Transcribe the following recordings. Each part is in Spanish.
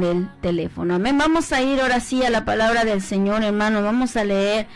en el teléfono. Amén. Vamos a ir ahora sí a la palabra del Señor, hermano. Vamos a leer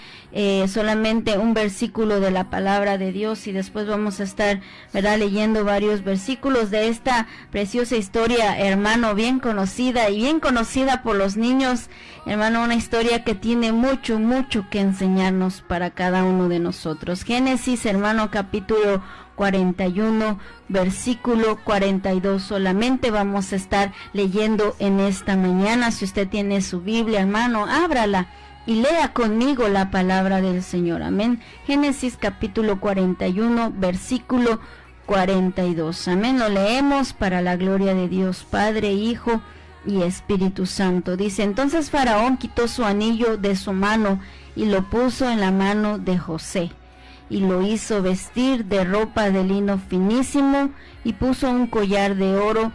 solamente un versículo de la palabra de Dios y después vamos a estar, ¿verdad?, leyendo varios versículos de esta preciosa historia, hermano, bien conocida y bien conocida por los niños, hermano, una historia que tiene mucho, mucho que enseñarnos para cada uno de nosotros. Génesis, hermano, capítulo 41, versículo 42, solamente vamos a estar leyendo en esta mañana. Si usted tiene su Biblia, hermano, ábrala y lea conmigo la palabra del Señor. Amén. Génesis capítulo 41, versículo 42. Amén. Lo leemos para la gloria de Dios Padre, Hijo y Espíritu Santo. Dice: entonces Faraón quitó su anillo de su mano y lo puso en la mano de José, y lo hizo vestir de ropa de lino finísimo, y puso un collar de oro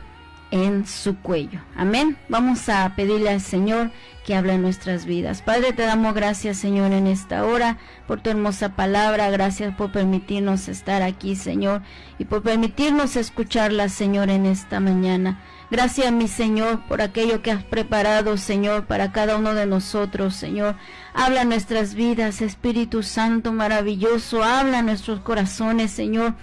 en su cuello. Amén. Vamos a pedirle al Señor que hable en nuestras vidas. Padre, te damos gracias, Señor, en esta hora por tu hermosa palabra. Gracias por permitirnos estar aquí, Señor, y por permitirnos escucharla, Señor, en esta mañana. Gracias, mi Señor, por aquello que has preparado, Señor, para cada uno de nosotros, Señor. Habla en nuestras vidas, Espíritu Santo maravilloso. Habla en nuestros corazones, Señor.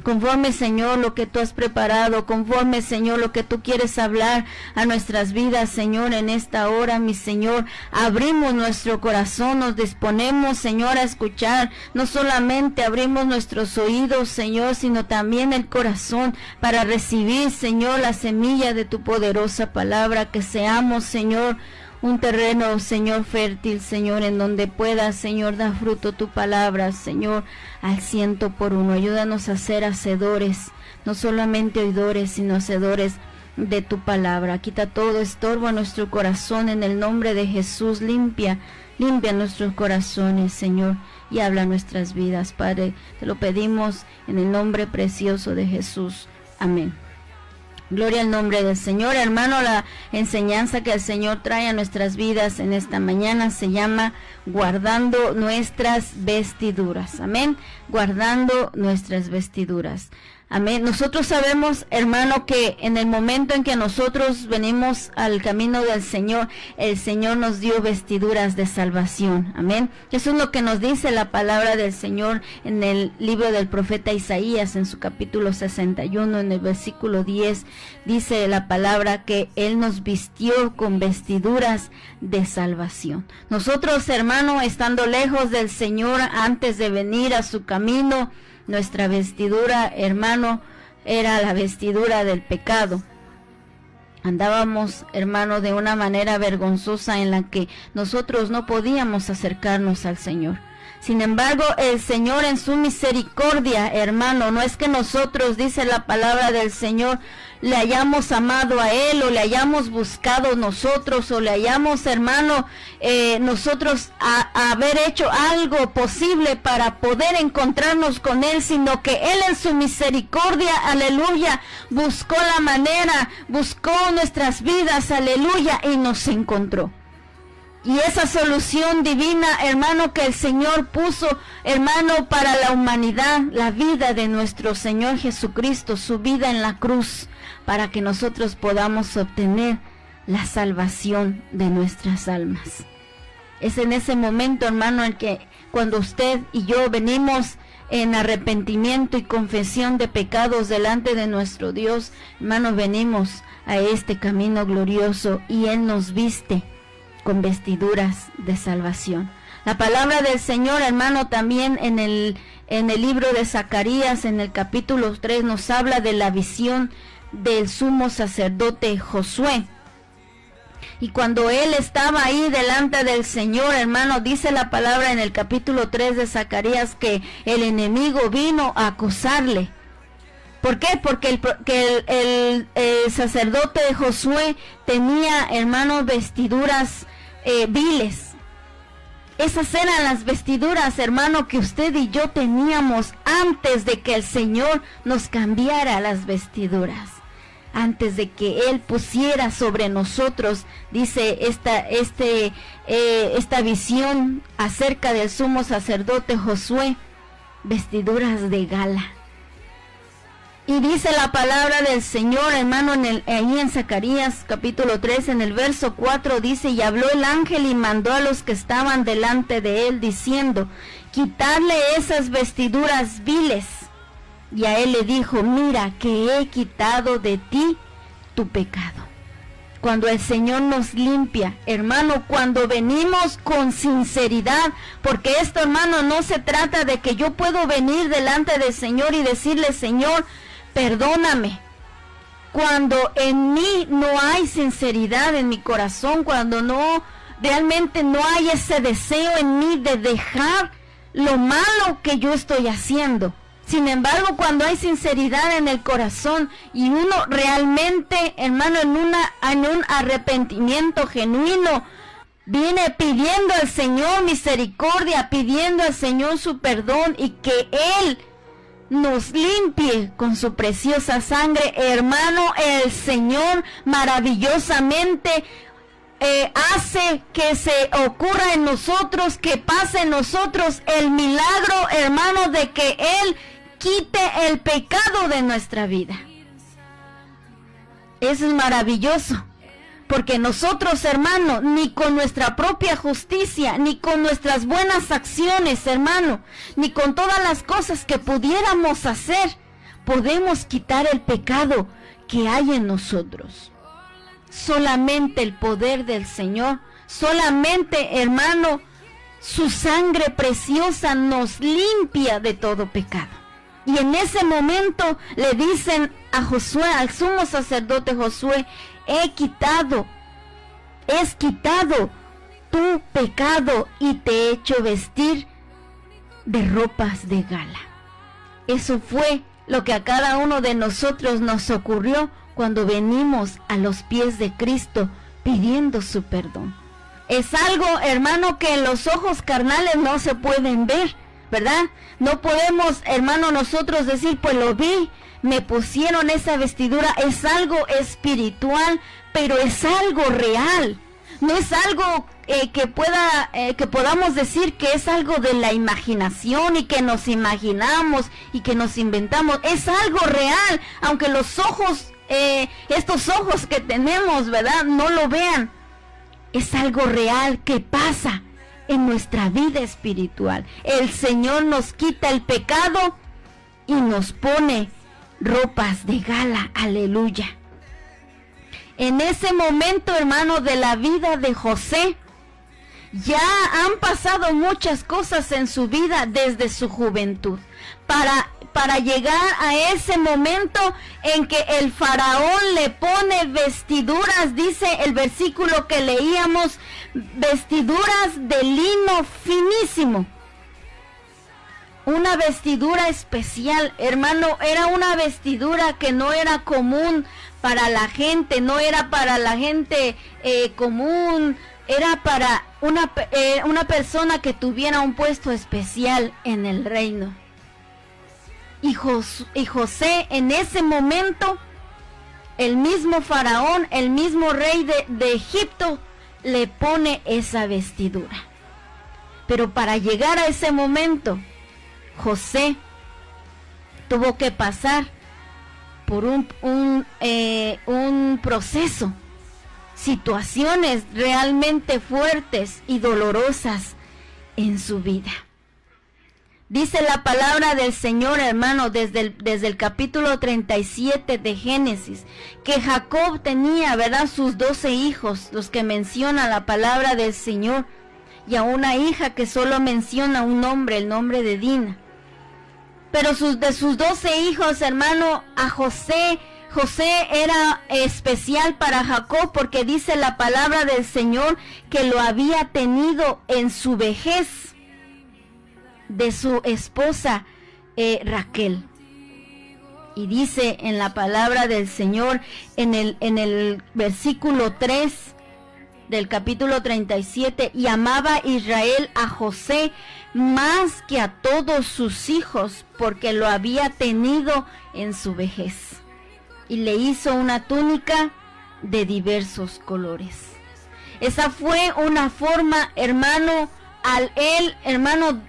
Conforme, Señor, lo que tú has preparado, conforme, Señor, lo que tú quieres hablar a nuestras vidas, Señor, en esta hora, mi Señor, abrimos nuestro corazón, nos disponemos, Señor, a escuchar. No solamente abrimos nuestros oídos, Señor, sino también el corazón para recibir, Señor, la semilla de tu poderosa palabra. Que seamos, Señor, un terreno, Señor, fértil, Señor, en donde pueda, Señor, dar fruto tu palabra, Señor, al 100%. Ayúdanos a ser hacedores, no solamente oidores, sino hacedores de tu palabra. Quita todo estorbo a nuestro corazón en el nombre de Jesús. Limpia nuestros corazones, Señor, y habla nuestras vidas, Padre. Te lo pedimos en el nombre precioso de Jesús. Amén. Gloria al nombre del Señor. Hermano, la enseñanza que el Señor trae a nuestras vidas en esta mañana se llama guardando nuestras vestiduras. Amén. Guardando nuestras vestiduras. Amén. Nosotros sabemos, hermano, que en el momento en que nosotros venimos al camino del Señor, el Señor nos dio vestiduras de salvación. Amén. Eso es lo que nos dice la palabra del Señor en el libro del profeta Isaías, en su capítulo 61, en el versículo 10, dice la palabra que Él nos vistió con vestiduras de salvación. Nosotros, hermano, estando lejos del Señor antes de venir a su camino, nuestra vestidura, hermano, era la vestidura del pecado. Andábamos, hermano, de una manera vergonzosa en la que nosotros no podíamos acercarnos al Señor. Sin embargo, el Señor en su misericordia, hermano, no es que nosotros, dice la palabra del Señor, le hayamos amado a Él o le hayamos buscado nosotros o le hayamos, hermano, nosotros a haber hecho algo posible para poder encontrarnos con Él, sino que Él en su misericordia, aleluya, buscó la manera, buscó nuestras vidas, aleluya, y nos encontró. Y esa solución divina, hermano, que el Señor puso, hermano, para la humanidad, la vida de nuestro Señor Jesucristo, su vida en la cruz, para que nosotros podamos obtener la salvación de nuestras almas. Es en ese momento, hermano, en que cuando usted y yo venimos en arrepentimiento y confesión de pecados delante de nuestro Dios, hermano, venimos a este camino glorioso y Él nos viste con vestiduras de salvación. La palabra del Señor, hermano, también en el libro de Zacarías, en el capítulo 3, nos habla de la visión del sumo sacerdote Josué. Y cuando él estaba ahí delante del Señor, hermano, dice la palabra en el capítulo 3 de Zacarías que el enemigo vino a acosarle. ¿Por qué? Porque el sacerdote de Josué tenía, hermanos, vestiduras viles. Esas eran las vestiduras, hermano, que usted y yo teníamos antes de que el Señor nos cambiara las vestiduras. Antes de que Él pusiera sobre nosotros, dice esta visión acerca del sumo sacerdote Josué, vestiduras de gala. Y dice la palabra del Señor, hermano, ahí en Zacarías capítulo 3, en el verso 4, dice: y habló el ángel y mandó a los que estaban delante de él, diciendo: quitadle esas vestiduras viles. Y a él le dijo: mira que he quitado de ti tu pecado. Cuando el Señor nos limpia, hermano, cuando venimos con sinceridad, porque esto, hermano, no se trata de que yo puedo venir delante del Señor y decirle: Señor, perdóname. Cuando en mí no hay sinceridad en mi corazón, cuando realmente no hay ese deseo en mí de dejar lo malo que yo estoy haciendo. Sin embargo, cuando hay sinceridad en el corazón y uno realmente, hermano, en un arrepentimiento genuino, viene pidiendo al Señor misericordia, pidiendo al Señor su perdón y que Él nos limpie con su preciosa sangre, hermano, el Señor maravillosamente hace que se ocurra en nosotros, que pase en nosotros el milagro, hermano, de que Él quite el pecado de nuestra vida. Eso es maravilloso, porque nosotros, hermano, ni con nuestra propia justicia, ni con nuestras buenas acciones, hermano, ni con todas las cosas que pudiéramos hacer, podemos quitar el pecado que hay en nosotros. Solamente el poder del Señor, solamente, hermano, su sangre preciosa nos limpia de todo pecado. Y en ese momento le dicen a Josué, al sumo sacerdote Josué: es quitado tu pecado y te he hecho vestir de ropas de gala. Eso fue lo que a cada uno de nosotros nos ocurrió cuando venimos a los pies de Cristo pidiendo su perdón. Es algo, hermano, que en los ojos carnales no se pueden ver, ¿verdad? No podemos, hermano, nosotros decir: pues lo vi, me pusieron esa vestidura. Es algo espiritual, pero es algo real. No es algo que podamos decir que es algo de la imaginación y que nos imaginamos y que nos inventamos. Es algo real, aunque los ojos, estos ojos que tenemos, ¿verdad?, no lo vean. Es algo real que pasa en nuestra vida espiritual. El Señor nos quita el pecado y nos pone ropas de gala. Aleluya. En ese momento, hermano, de la vida de José, ya han pasado muchas cosas en su vida desde su juventud, para llegar a ese momento en que el faraón le pone vestiduras, dice el versículo que leíamos, vestiduras de lino finísimo. Una vestidura especial, hermano, era una vestidura que no era común para la gente, no era para la gente común, era para una persona que tuviera un puesto especial en el reino. Y José, en ese momento, el mismo faraón, el mismo rey de Egipto, le pone esa vestidura. Pero para llegar a ese momento, José tuvo que pasar por un proceso, situaciones realmente fuertes y dolorosas en su vida. Dice la palabra del Señor, hermano, desde el capítulo 37 de Génesis, que Jacob tenía, ¿verdad?, sus 12 hijos, los que menciona la palabra del Señor, y a una hija que solo menciona un nombre, el nombre de Dina. Pero de sus 12 hijos, hermano, a José era especial para Jacob, porque dice la palabra del Señor que lo había tenido en su vejez de su esposa Raquel. Y dice en la palabra del Señor, en el versículo 3 del capítulo 37, y amaba Israel a José más que a todos sus hijos, porque lo había tenido en su vejez. Y le hizo una túnica de diversos colores. Esa fue una forma, hermano, al él, hermano,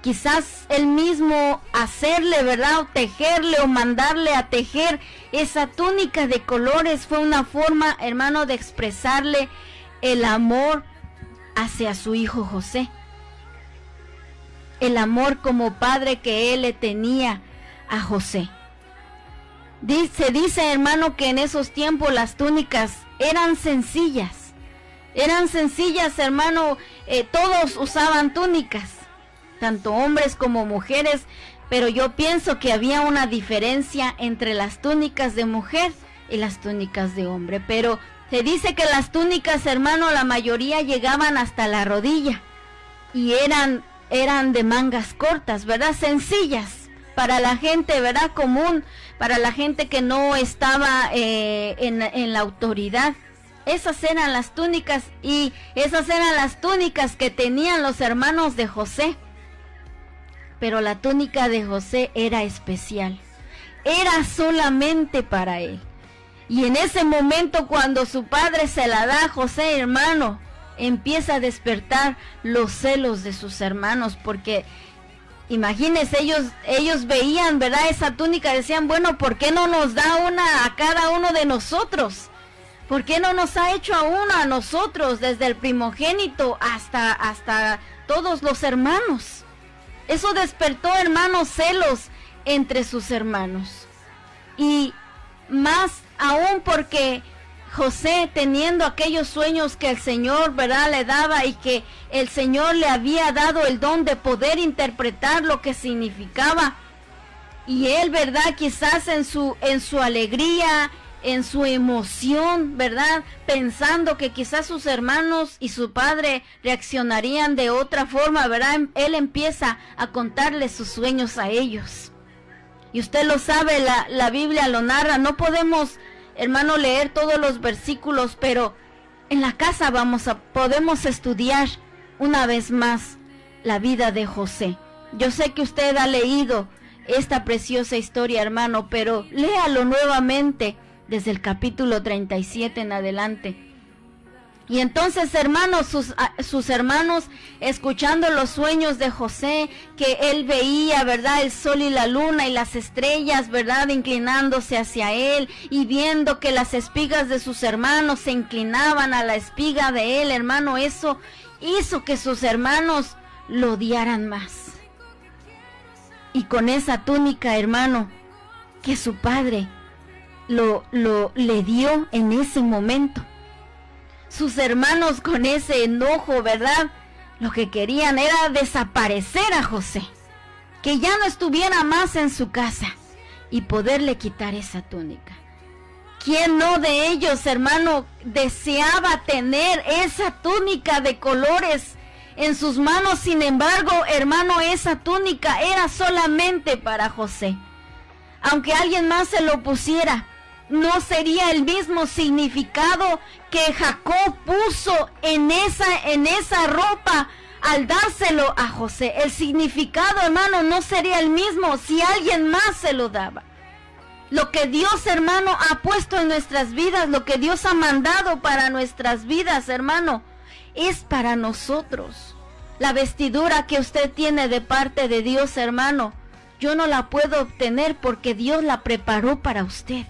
quizás él mismo hacerle, ¿verdad? O tejerle o mandarle a tejer esa túnica de colores fue una forma, hermano, de expresarle el amor hacia su hijo José. El amor como padre que él le tenía a José. Dice, hermano, que en esos tiempos las túnicas eran sencillas. Eran sencillas, hermano, todos usaban túnicas, tanto hombres como mujeres, pero yo pienso que había una diferencia entre las túnicas de mujer y las túnicas de hombre. Pero se dice que las túnicas, hermano, la mayoría llegaban hasta la rodilla y eran de mangas cortas, ¿verdad? Sencillas para la gente, ¿verdad? Común, para la gente que no estaba en la autoridad. Esas eran las túnicas, y esas eran las túnicas que tenían los hermanos de José. Pero la túnica de José era especial, era solamente para él. Y en ese momento, cuando su padre se la da a José, hermano, empieza a despertar los celos de sus hermanos, porque imagínense, ellos veían, ¿verdad?, esa túnica, decían, bueno, ¿por qué no nos da una a cada uno de nosotros? ¿Por qué no nos ha hecho a una a nosotros, desde el primogénito hasta todos los hermanos? Eso despertó, hermanos, celos entre sus hermanos. Y más aún porque José, teniendo aquellos sueños que el Señor, ¿verdad?, le daba, y que el Señor le había dado el don de poder interpretar lo que significaba, y él, ¿verdad?, quizás en su alegría, en su emoción, ¿verdad?, pensando que quizás sus hermanos y su padre reaccionarían de otra forma, ¿verdad?, él empieza a contarles sus sueños a ellos. Y usted lo sabe, la Biblia lo narra. No podemos, hermano, leer todos los versículos, pero en la casa podemos estudiar una vez más la vida de José. Yo sé que usted ha leído esta preciosa historia, hermano, pero léalo nuevamente desde el capítulo 37 en adelante. Y entonces, hermanos, sus hermanos, escuchando los sueños de José, que él veía, ¿verdad?, el sol y la luna y las estrellas, ¿verdad?, inclinándose hacia él, y viendo que las espigas de sus hermanos se inclinaban a la espiga de él, hermano, eso hizo que sus hermanos lo odiaran más. Y con esa túnica, hermano, que su padre le dio en ese momento, sus hermanos, con ese enojo, ¿verdad?, lo que querían era desaparecer a José, que ya no estuviera más en su casa, y poderle quitar esa túnica. ¿Quién no de ellos, hermano, deseaba tener esa túnica de colores en sus manos? Sin embargo, hermano, esa túnica era solamente para José. Aunque alguien más se lo pusiera, no sería el mismo significado que Jacob puso en esa ropa al dárselo a José. El significado, hermano, no sería el mismo si alguien más se lo daba. Lo que Dios, hermano, ha puesto en nuestras vidas, lo que Dios ha mandado para nuestras vidas, hermano, es para nosotros. La vestidura que usted tiene de parte de Dios, hermano, yo no la puedo obtener porque Dios la preparó para usted.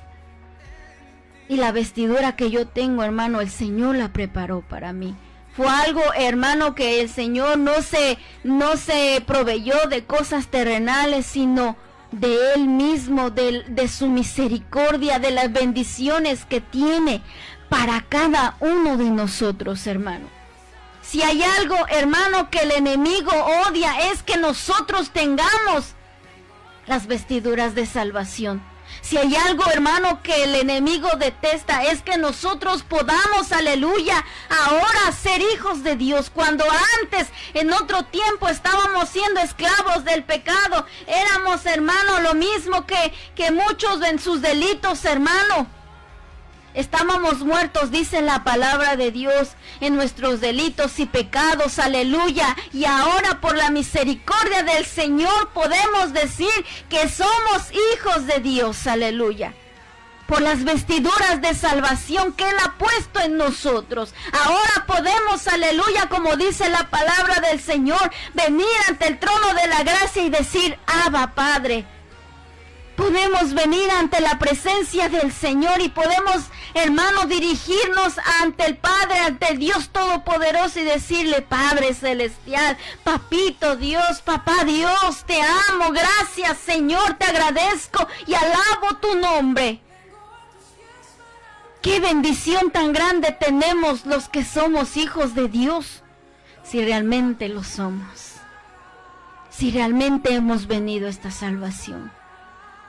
Y la vestidura que yo tengo, hermano, el Señor la preparó para mí. Fue algo, hermano, que el Señor no se proveyó de cosas terrenales, sino de Él mismo, de su misericordia, de las bendiciones que tiene para cada uno de nosotros, hermano. Si hay algo, hermano, que el enemigo odia, es que nosotros tengamos las vestiduras de salvación. Si hay algo, hermano, que el enemigo detesta, es que nosotros podamos, aleluya, ahora ser hijos de Dios. Cuando antes, en otro tiempo, estábamos siendo esclavos del pecado, éramos, hermano, lo mismo que muchos en sus delitos, hermano. Estábamos muertos, dice la palabra de Dios, en nuestros delitos y pecados, aleluya. Y ahora, por la misericordia del Señor, podemos decir que somos hijos de Dios, aleluya. por las vestiduras de salvación que Él ha puesto en nosotros. Ahora podemos, aleluya, como dice la palabra del Señor, venir ante el trono de la gracia y decir, Abba, Padre. Podemos venir ante la presencia del Señor y podemos, hermano, dirigirnos ante el Padre, ante el Dios Todopoderoso y decirle, Padre Celestial, Papito Dios, Papá Dios, te amo, gracias Señor, te agradezco y alabo tu nombre. Qué bendición tan grande tenemos los que somos hijos de Dios, si realmente lo somos, si realmente hemos venido a esta salvación.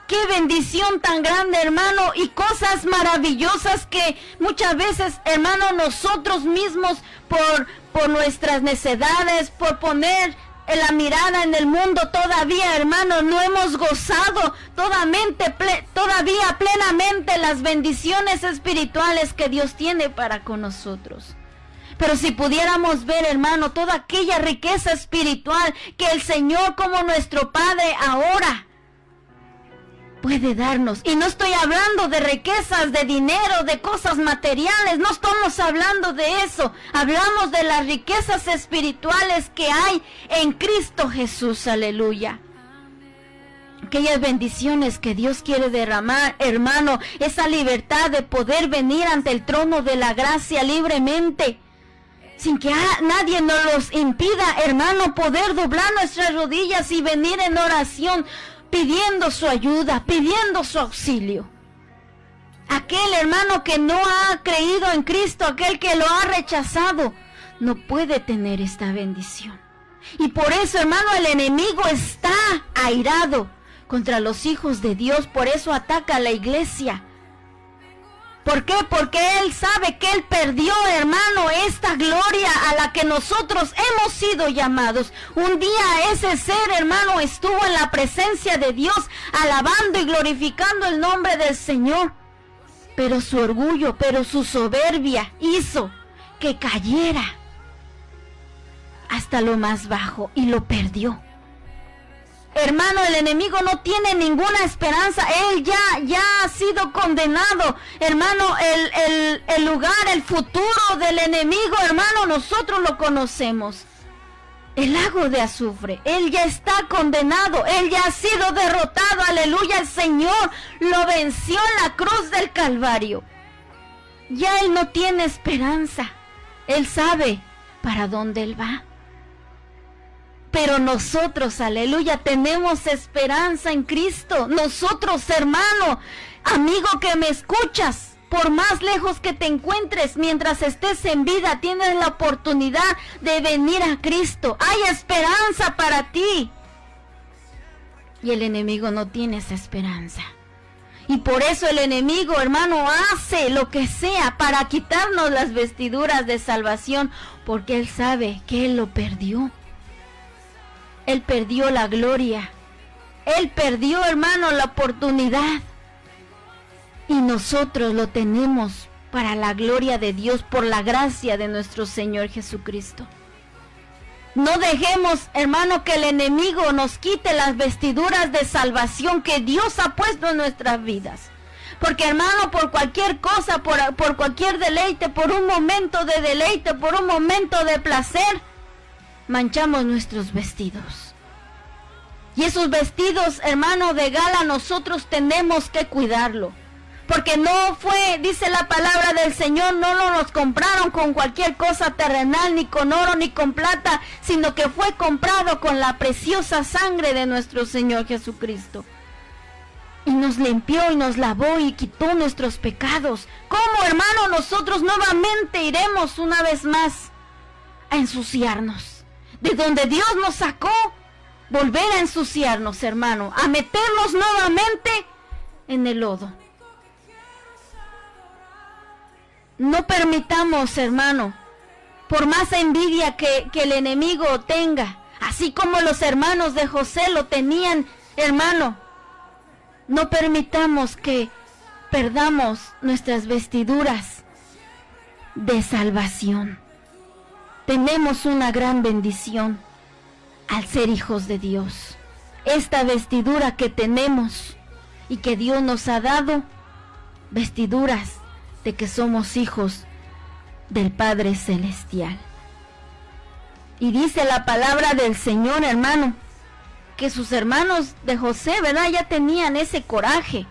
Qué bendición tan grande, hermano, y cosas maravillosas que muchas veces, hermano, nosotros mismos por nuestras necedades, por poner la mirada en el mundo, todavía, hermano, no hemos gozado todavía plenamente las bendiciones espirituales que Dios tiene para con nosotros. Pero si pudiéramos ver, hermano, toda aquella riqueza espiritual que el Señor como nuestro Padre ahora puede darnos. Y no estoy hablando de riquezas, de dinero, de cosas materiales. No estamos hablando de eso. Hablamos de las riquezas espirituales que hay en Cristo Jesús. Aleluya. Aquellas bendiciones que Dios quiere derramar, hermano. Esa libertad de poder venir ante el trono de la gracia libremente. Sin que nadie nos los impida, hermano, poder doblar nuestras rodillas y venir en oración, pidiendo su ayuda, pidiendo su auxilio. Aquel hermano que no ha creído en Cristo, aquel que lo ha rechazado, no puede tener esta bendición. Y por eso, hermano, el enemigo está airado contra los hijos de Dios, por eso ataca a la iglesia. ¿Por qué? Porque Él sabe que Él perdió, hermano, esta gloria a la que nosotros hemos sido llamados. Un día ese ser, hermano, estuvo en la presencia de Dios, alabando y glorificando el nombre del Señor. Pero su orgullo, pero su soberbia hizo que cayera hasta lo más bajo y lo perdió. Hermano, el enemigo no tiene ninguna esperanza. Él ya ha sido condenado. Hermano, el lugar, el futuro del enemigo, hermano, nosotros lo conocemos. El lago de azufre. Él ya está condenado. Él ya ha sido derrotado. Aleluya, el Señor lo venció en la cruz del Calvario. Ya Él no tiene esperanza. Él sabe para dónde Él va. Pero nosotros, aleluya, tenemos esperanza en Cristo. Nosotros, hermano, amigo que me escuchas, por más lejos que te encuentres, mientras estés en vida, tienes la oportunidad de venir a Cristo. Hay esperanza para ti. Y el enemigo no tiene esa esperanza. Y por eso el enemigo, hermano, hace lo que sea para quitarnos las vestiduras de salvación, porque él sabe que él lo perdió. Él perdió la gloria. Él perdió, hermano, la oportunidad. Y nosotros lo tenemos para la gloria de Dios, por la gracia de nuestro Señor Jesucristo. No dejemos, hermano, que el enemigo nos quite las vestiduras de salvación que Dios ha puesto en nuestras vidas. Porque, hermano, por cualquier cosa, por cualquier deleite, por un momento de deleite, por un momento de placer, manchamos nuestros vestidos. Y esos vestidos, hermano, de gala, nosotros tenemos que cuidarlo. Porque no fue, dice la palabra del Señor, no nos compraron con cualquier cosa terrenal, ni con oro, ni con plata, sino que fue comprado con la preciosa sangre de nuestro Señor Jesucristo. Y nos limpió y nos lavó y quitó nuestros pecados. ¿Cómo, hermano, nosotros nuevamente iremos una vez más a ensuciarnos? De donde Dios nos sacó, volver a ensuciarnos, hermano, a meternos nuevamente en el lodo. No permitamos, hermano, por más envidia que el enemigo tenga, así como los hermanos de José lo tenían, hermano, no permitamos que perdamos nuestras vestiduras de salvación. Tenemos una gran bendición al ser hijos de Dios. Esta vestidura que tenemos y que Dios nos ha dado vestiduras de que somos hijos del Padre Celestial. Y dice la palabra del Señor, hermano, que sus hermanos de José, ¿verdad?, ya tenían ese coraje.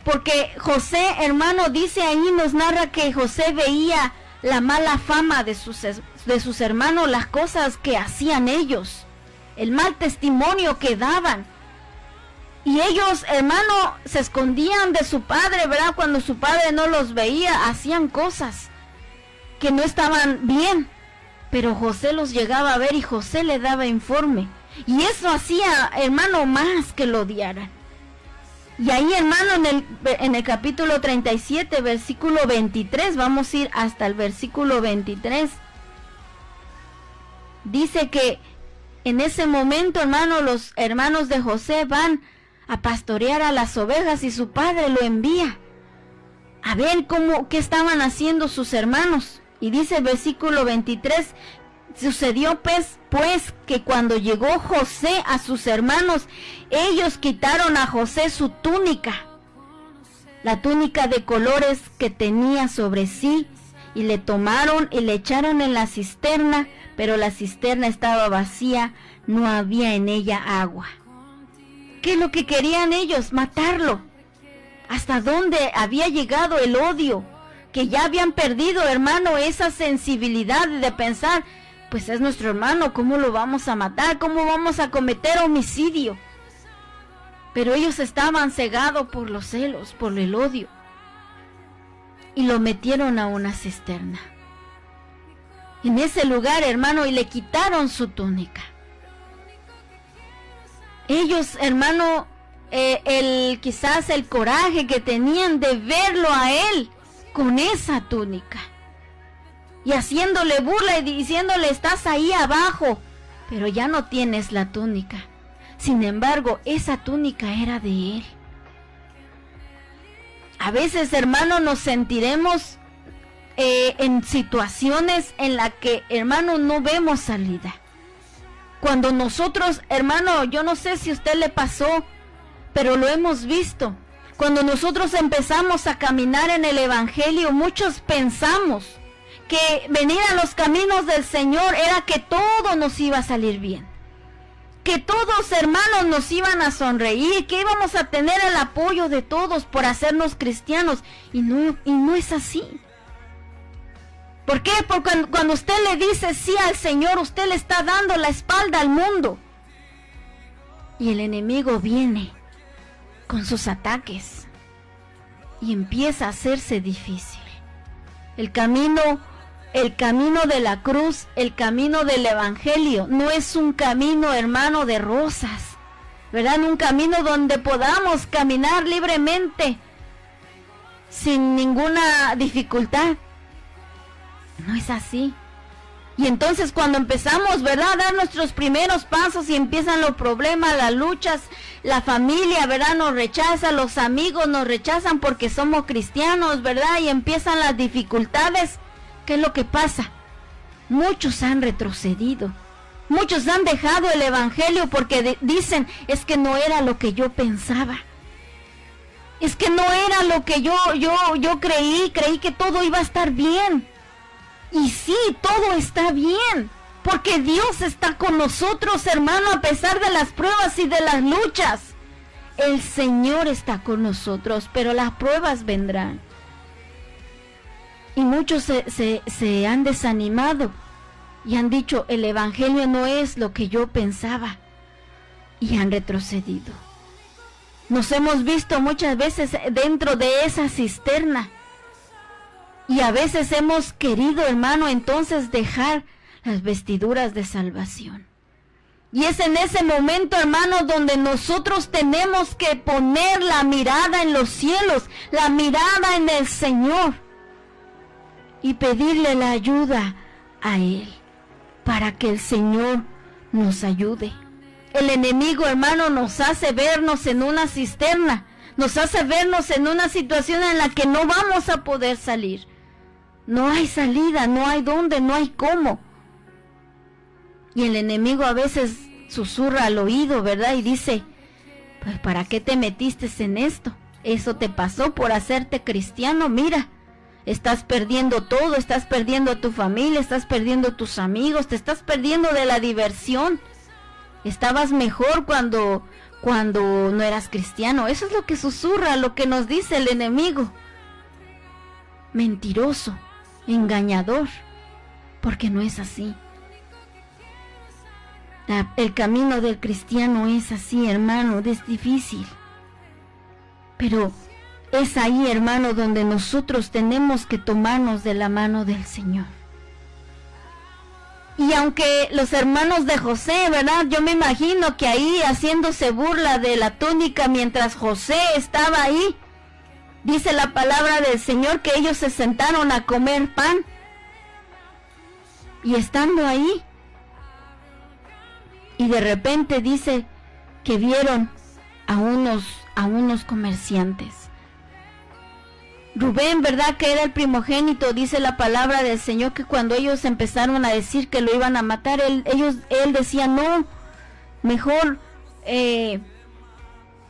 Porque José, hermano, dice ahí, nos narra que José veía la mala fama de sus hermanos, las cosas que hacían ellos, el mal testimonio que daban. Y ellos, hermano, se escondían de su padre, ¿verdad? Cuando su padre no los veía, hacían cosas que no estaban bien. Pero José los llegaba a ver y José le daba informe. Y eso hacía, hermano, más que lo odiaran. Y ahí, hermano, en el capítulo 37, versículo 23, vamos a ir hasta el versículo 23. Dice que en ese momento, hermano, los hermanos de José van a pastorear a las ovejas y su padre lo envía a ver qué estaban haciendo sus hermanos. Y dice el versículo 23, sucedió pues que cuando llegó José a sus hermanos, ellos quitaron a José su túnica, la túnica de colores que tenía sobre sí, y le tomaron y le echaron en la cisterna, pero la cisterna estaba vacía, no había en ella agua. ¿Qué es lo que querían ellos? Matarlo. ¿Hasta dónde había llegado el odio? Que ya habían perdido, hermano, esa sensibilidad de pensar, pues es nuestro hermano, ¿cómo lo vamos a matar? ¿Cómo vamos a cometer homicidio? Pero ellos estaban cegados por los celos, por el odio. Y lo metieron a una cisterna. En ese lugar, hermano, y le quitaron su túnica. Ellos, hermano, quizás el coraje que tenían de verlo a él con esa túnica. Y haciéndole burla y diciéndole, estás ahí abajo, pero ya no tienes la túnica. Sin embargo, esa túnica era de él. A veces, hermano, nos sentiremos en situaciones en las que, hermano, no vemos salida. Cuando nosotros, hermano, yo no sé si a usted le pasó, pero lo hemos visto. Cuando nosotros empezamos a caminar en el Evangelio, muchos pensamos que venir a los caminos del Señor era que todo nos iba a salir bien. Que todos, hermanos, nos iban a sonreír, que íbamos a tener el apoyo de todos por hacernos cristianos. Y no es así. ¿Por qué? Porque cuando usted le dice sí al Señor, usted le está dando la espalda al mundo. Y el enemigo viene con sus ataques y empieza a hacerse difícil. El camino de la cruz, el camino del Evangelio, no es un camino, hermano, de rosas, ¿verdad? Un camino donde podamos caminar libremente, sin ninguna dificultad. No es así. Y entonces cuando empezamos, ¿verdad?, a dar nuestros primeros pasos y empiezan los problemas, las luchas, la familia, ¿verdad?, nos rechaza, los amigos nos rechazan porque somos cristianos, ¿verdad?, y empiezan las dificultades. ¿Qué es lo que pasa? Muchos han retrocedido. Muchos han dejado el Evangelio porque dicen, es que no era lo que yo pensaba. Es que no era lo que yo creí que todo iba a estar bien. Y sí, todo está bien, porque Dios está con nosotros, hermano, a pesar de las pruebas y de las luchas. El Señor está con nosotros, pero las pruebas vendrán. Y muchos se han desanimado y han dicho, el Evangelio no es lo que yo pensaba, y han retrocedido. Nos hemos visto muchas veces dentro de esa cisterna. Y a veces hemos querido, hermano, entonces dejar las vestiduras de salvación. Y es en ese momento, hermano, donde nosotros tenemos que poner la mirada en los cielos, la mirada en el Señor, y pedirle la ayuda a Él, para que el Señor nos ayude. El enemigo, hermano, nos hace vernos en una cisterna, nos hace vernos en una situación en la que no vamos a poder salir. No hay salida, no hay dónde, no hay cómo. Y el enemigo a veces susurra al oído, ¿verdad? Y dice, pues ¿para qué te metiste en esto? Eso te pasó por hacerte cristiano. Mira, estás perdiendo todo, estás perdiendo a tu familia, estás perdiendo tus amigos, te estás perdiendo de la diversión. Estabas mejor cuando no eras cristiano. Eso es lo que susurra, lo que nos dice el enemigo. Mentiroso, engañador, porque no es así. El camino del cristiano es así, hermano, es difícil. Pero es ahí, hermano, donde nosotros tenemos que tomarnos de la mano del Señor. Y aunque los hermanos de José, ¿verdad? Yo me imagino que ahí haciéndose burla de la túnica mientras José estaba ahí, dice la palabra del Señor que ellos se sentaron a comer pan. Y estando ahí, y de repente dice que vieron a unos comerciantes. Rubén, ¿verdad? Que era el primogénito, dice la palabra del Señor que cuando ellos empezaron a decir que lo iban a matar, él decía, no, mejor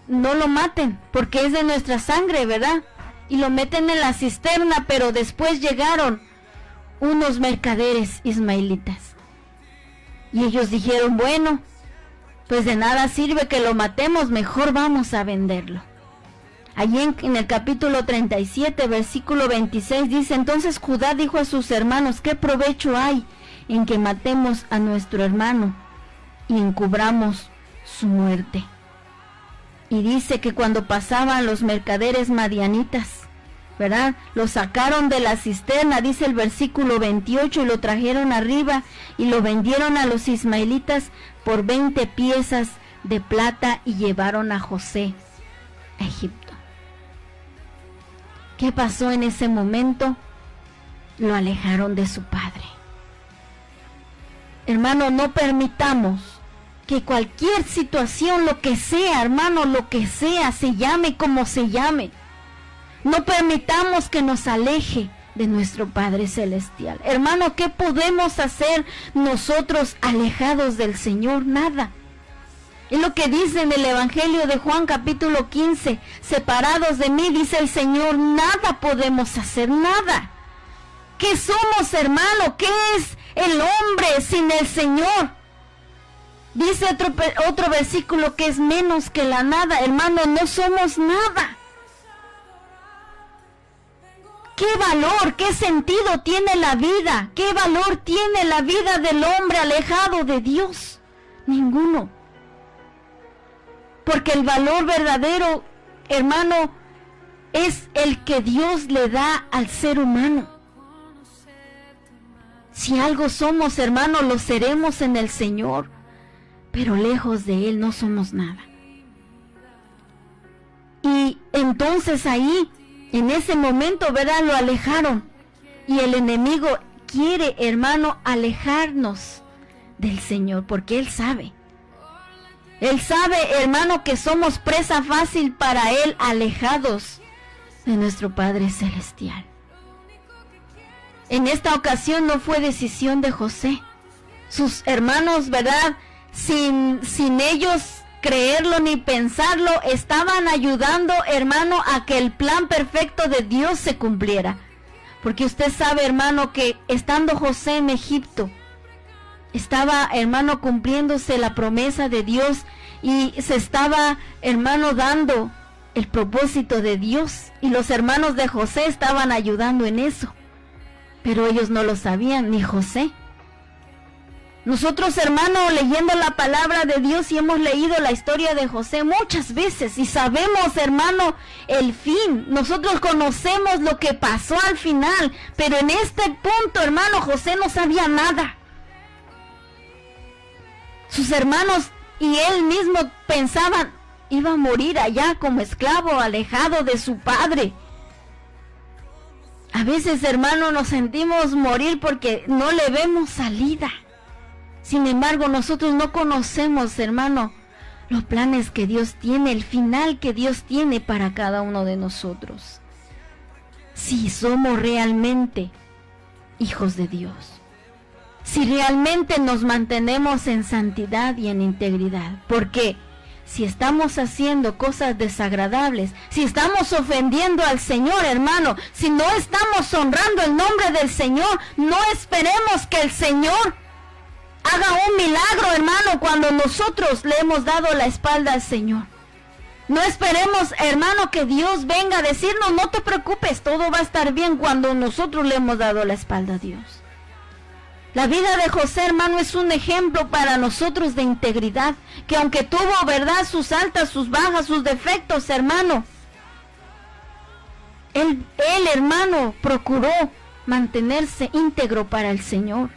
no lo maten, porque es de nuestra sangre, ¿verdad? Y lo meten en la cisterna, pero después llegaron unos mercaderes ismaelitas. Y ellos dijeron, bueno, pues de nada sirve que lo matemos, mejor vamos a venderlo. Allí en el capítulo 37, versículo 26 dice, entonces Judá dijo a sus hermanos, ¿qué provecho hay en que matemos a nuestro hermano y encubramos su muerte? Y dice que cuando pasaban los mercaderes madianitas, ¿verdad? Lo sacaron de la cisterna, dice el versículo 28, y lo trajeron arriba y lo vendieron a los ismaelitas por 20 piezas de plata y llevaron a José a Egipto. ¿Qué pasó en ese momento? Lo alejaron de su padre. Hermano, no permitamos que cualquier situación, lo que sea, hermano, lo que sea, se llame como se llame. No permitamos que nos aleje de nuestro Padre Celestial. Hermano, ¿qué podemos hacer nosotros alejados del Señor? Nada. Es lo que dice en el Evangelio de Juan capítulo 15. Separados de mí, dice el Señor, nada podemos hacer, nada. ¿Qué somos, hermano? ¿Qué es el hombre sin el Señor? Dice otro versículo que es menos que la nada. Hermano, no somos nada. ¿Qué valor, qué sentido tiene la vida? ¿Qué valor tiene la vida del hombre alejado de Dios? Ninguno. Porque el valor verdadero, hermano, es el que Dios le da al ser humano. Si algo somos, hermano, lo seremos en el Señor, pero lejos de Él no somos nada. Y entonces ahí, en ese momento, ¿verdad? Lo alejaron. Y el enemigo quiere, hermano, alejarnos del Señor, porque Él sabe. Él sabe, hermano, que somos presa fácil para Él, alejados de nuestro Padre Celestial. En esta ocasión no fue decisión de José. Sus hermanos, ¿verdad? Sin ellos creerlo ni pensarlo, estaban ayudando, hermano, a que el plan perfecto de Dios se cumpliera. Porque usted sabe, hermano, que estando José en Egipto, estaba, hermano, cumpliéndose la promesa de Dios y se estaba, hermano, dando el propósito de Dios. Y los hermanos de José estaban ayudando en eso. Pero ellos no lo sabían, ni José. Nosotros, hermano, leyendo la palabra de Dios y hemos leído la historia de José muchas veces y sabemos, hermano, el fin. Nosotros conocemos lo que pasó al final, pero en este punto, hermano, José no sabía nada. Sus hermanos y él mismo pensaban, iba a morir allá como esclavo, alejado de su padre. A veces, hermano, nos sentimos morir porque no le vemos salida. Sin embargo, nosotros no conocemos, hermano, los planes que Dios tiene, el final que Dios tiene para cada uno de nosotros. Si somos realmente hijos de Dios. Si realmente nos mantenemos en santidad y en integridad. Porque si estamos haciendo cosas desagradables, si estamos ofendiendo al Señor, hermano, si no estamos honrando el nombre del Señor, no esperemos que el Señor haga un milagro, hermano, cuando nosotros le hemos dado la espalda al Señor. No esperemos, hermano, que Dios venga a decirnos, no te preocupes, todo va a estar bien, cuando nosotros le hemos dado la espalda a Dios. La vida de José, hermano, es un ejemplo para nosotros de integridad, que aunque tuvo, verdad, sus altas, sus bajas, sus defectos, hermano, él, hermano, procuró mantenerse íntegro para el Señor.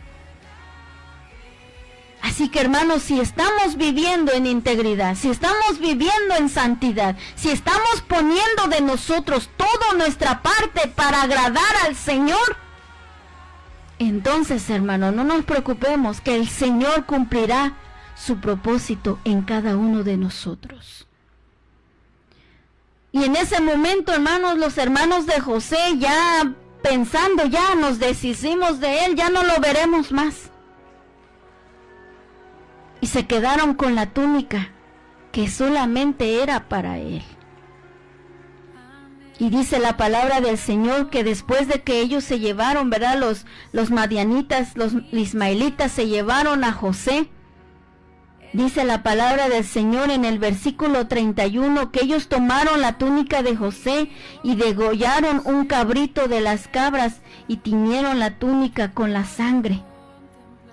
Así que, hermanos, si estamos viviendo en integridad, si estamos viviendo en santidad, si estamos poniendo de nosotros toda nuestra parte para agradar al Señor, entonces, hermano, no nos preocupemos, que el Señor cumplirá su propósito en cada uno de nosotros. Y en ese momento, hermanos, los hermanos de José, ya pensando, ya nos deshicimos de él, ya no lo veremos más. Y se quedaron con la túnica que solamente era para él. Y dice la palabra del Señor que después de que ellos se llevaron, ¿verdad? Los madianitas, los ismaelitas se llevaron a José. Dice la palabra del Señor en el versículo 31 que ellos tomaron la túnica de José y degollaron un cabrito de las cabras y tiñeron la túnica con la sangre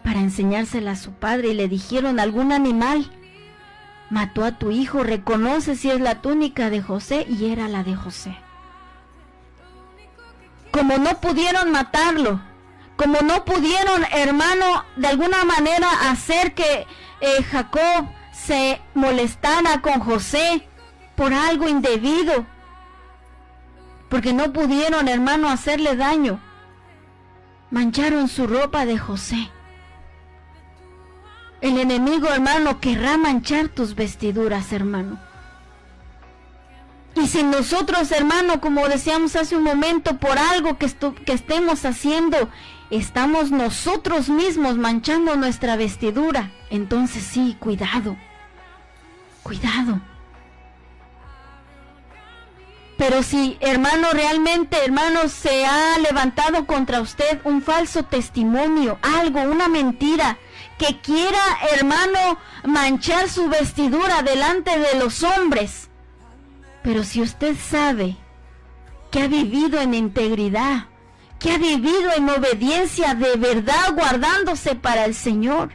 para enseñársela a su padre, y le dijeron: algún animal mató a tu hijo, reconoce si es la túnica de José, y era la de José. Como no pudieron matarlo, como no pudieron, hermano, de alguna manera hacer que Jacob se molestara con José por algo indebido, porque no pudieron, hermano, hacerle daño, mancharon su ropa de José. El enemigo, hermano, querrá manchar tus vestiduras, hermano. Y si nosotros, hermano, como decíamos hace un momento, por algo que estemos haciendo, estamos nosotros mismos manchando nuestra vestidura, entonces sí, cuidado, cuidado. Pero si, hermano, realmente, hermano, se ha levantado contra usted un falso testimonio, algo, una mentira, que quiera, hermano, manchar su vestidura delante de los hombres, pero si usted sabe que ha vivido en integridad, que ha vivido en obediencia de verdad, guardándose para el Señor,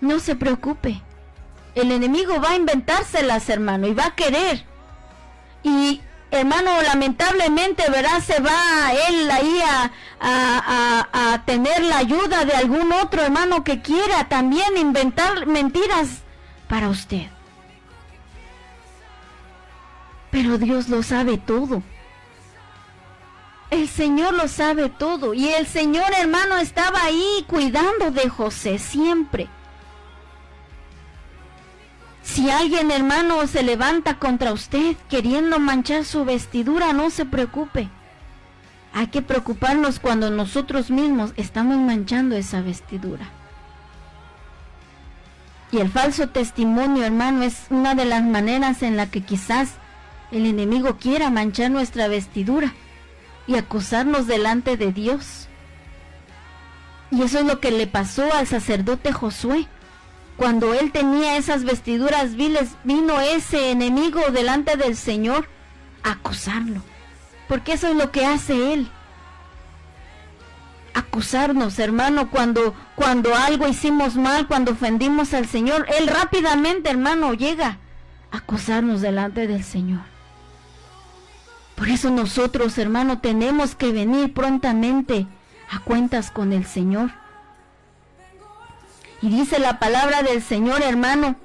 no se preocupe. El enemigo va a inventárselas, hermano, y va a querer. Y, hermano, lamentablemente, ¿verdad? Se va él ahí a tener la ayuda de algún otro hermano que quiera también inventar mentiras para usted. Pero Dios lo sabe todo. El Señor lo sabe todo. Y el Señor, hermano, estaba ahí cuidando de José siempre. Si alguien, hermano, se levanta contra usted queriendo manchar su vestidura, no se preocupe. Hay que preocuparnos cuando nosotros mismos estamos manchando esa vestidura. Y el falso testimonio, hermano, es una de las maneras en la que quizás el enemigo quiera manchar nuestra vestidura y acusarnos delante de Dios. Y eso es lo que le pasó al sacerdote Josué. Cuando él tenía esas vestiduras viles, vino ese enemigo delante del Señor a acusarlo. Porque eso es lo que hace él. Acusarnos, hermano, cuando algo hicimos mal, cuando ofendimos al Señor, él rápidamente, hermano, llega a acusarnos delante del Señor. Por eso nosotros, hermano, tenemos que venir prontamente a cuentas con el Señor. Y dice la palabra del Señor, hermano,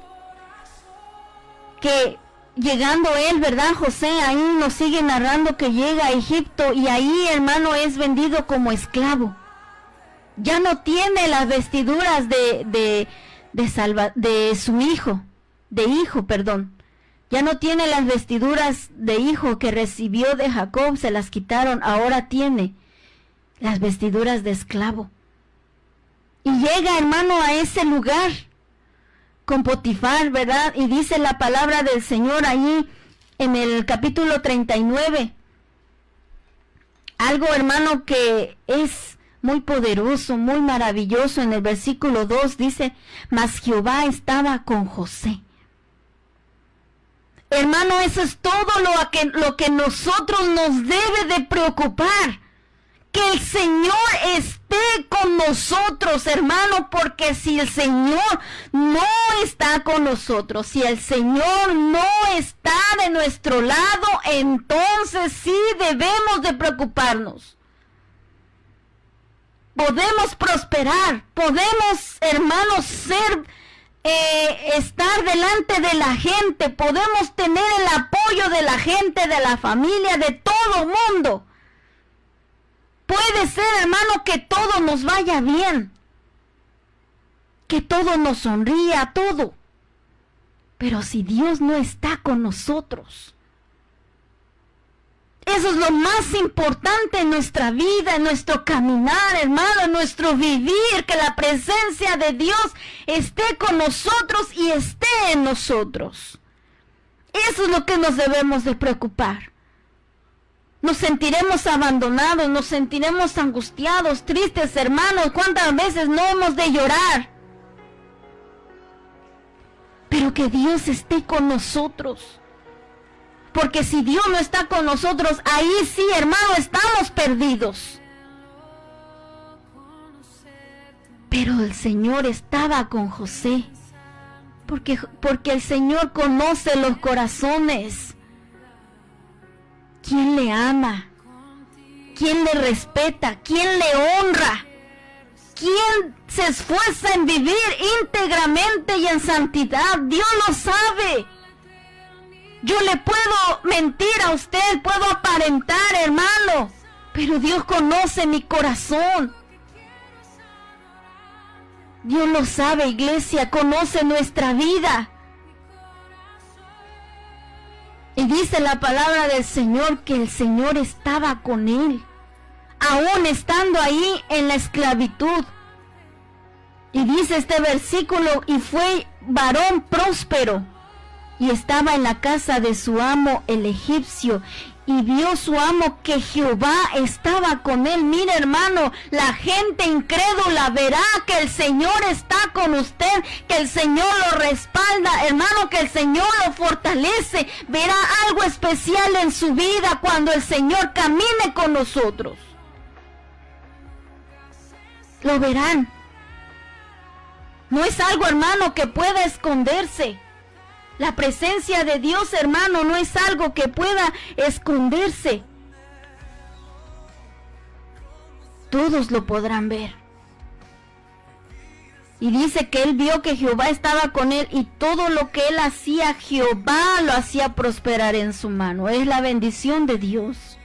que llegando él, ¿verdad? José ahí nos sigue narrando que llega a Egipto y ahí, hermano, es vendido como esclavo. Ya no tiene las vestiduras de su hijo, Ya no tiene las vestiduras de hijo que recibió de Jacob, se las quitaron, ahora tiene las vestiduras de esclavo. Y llega, hermano, a ese lugar con Potifar, ¿verdad? Y dice la palabra del Señor ahí en el capítulo 39. Algo, hermano, que es muy poderoso, muy maravilloso. En el versículo 2 dice, mas Jehová estaba con José. Hermano, eso es todo lo que nosotros nos debe de preocupar. Que el Señor esté con nosotros, hermano, porque si el Señor no está con nosotros, si el Señor no está de nuestro lado, entonces sí debemos de preocuparnos. Podemos prosperar, podemos, hermanos, estar delante de la gente, podemos tener el apoyo de la gente, de la familia, de todo mundo. Puede ser, hermano, que todo nos vaya bien, que todo nos sonría, todo. Pero si Dios no está con nosotros, eso es lo más importante en nuestra vida, en nuestro caminar, hermano, en nuestro vivir, que la presencia de Dios esté con nosotros y esté en nosotros. Eso es lo que nos debemos de preocupar. Nos sentiremos abandonados, nos sentiremos angustiados, tristes, hermanos. ¿Cuántas veces no hemos de llorar? Pero que Dios esté con nosotros. Porque si Dios no está con nosotros, ahí sí, hermano, estamos perdidos. Pero el Señor estaba con José. Porque el Señor conoce los corazones. ¿Quién le ama? ¿Quién le respeta? ¿Quién le honra? ¿Quién se esfuerza en vivir íntegramente y en santidad? Dios lo sabe. Yo le puedo mentir a usted, puedo aparentar, hermano, pero Dios conoce mi corazón. Dios lo sabe, iglesia, conoce nuestra vida. Y dice la palabra del Señor que el Señor estaba con él, aún estando ahí en la esclavitud. Y dice este versículo, y fue varón próspero, y estaba en la casa de su amo el egipcio, y vio su amo que Jehová estaba con él. Mire, hermano, la gente incrédula verá que el Señor está con usted, que el Señor lo respalda, hermano, que el Señor lo fortalece. Verá algo especial en su vida cuando el Señor camine con nosotros. Lo verán. No es algo, hermano, que pueda esconderse. La presencia de Dios, hermano, no es algo que pueda esconderse. Todos lo podrán ver. Y dice que él vio que Jehová estaba con él y todo lo que él hacía, Jehová lo hacía prosperar en su mano. Es la bendición de Dios.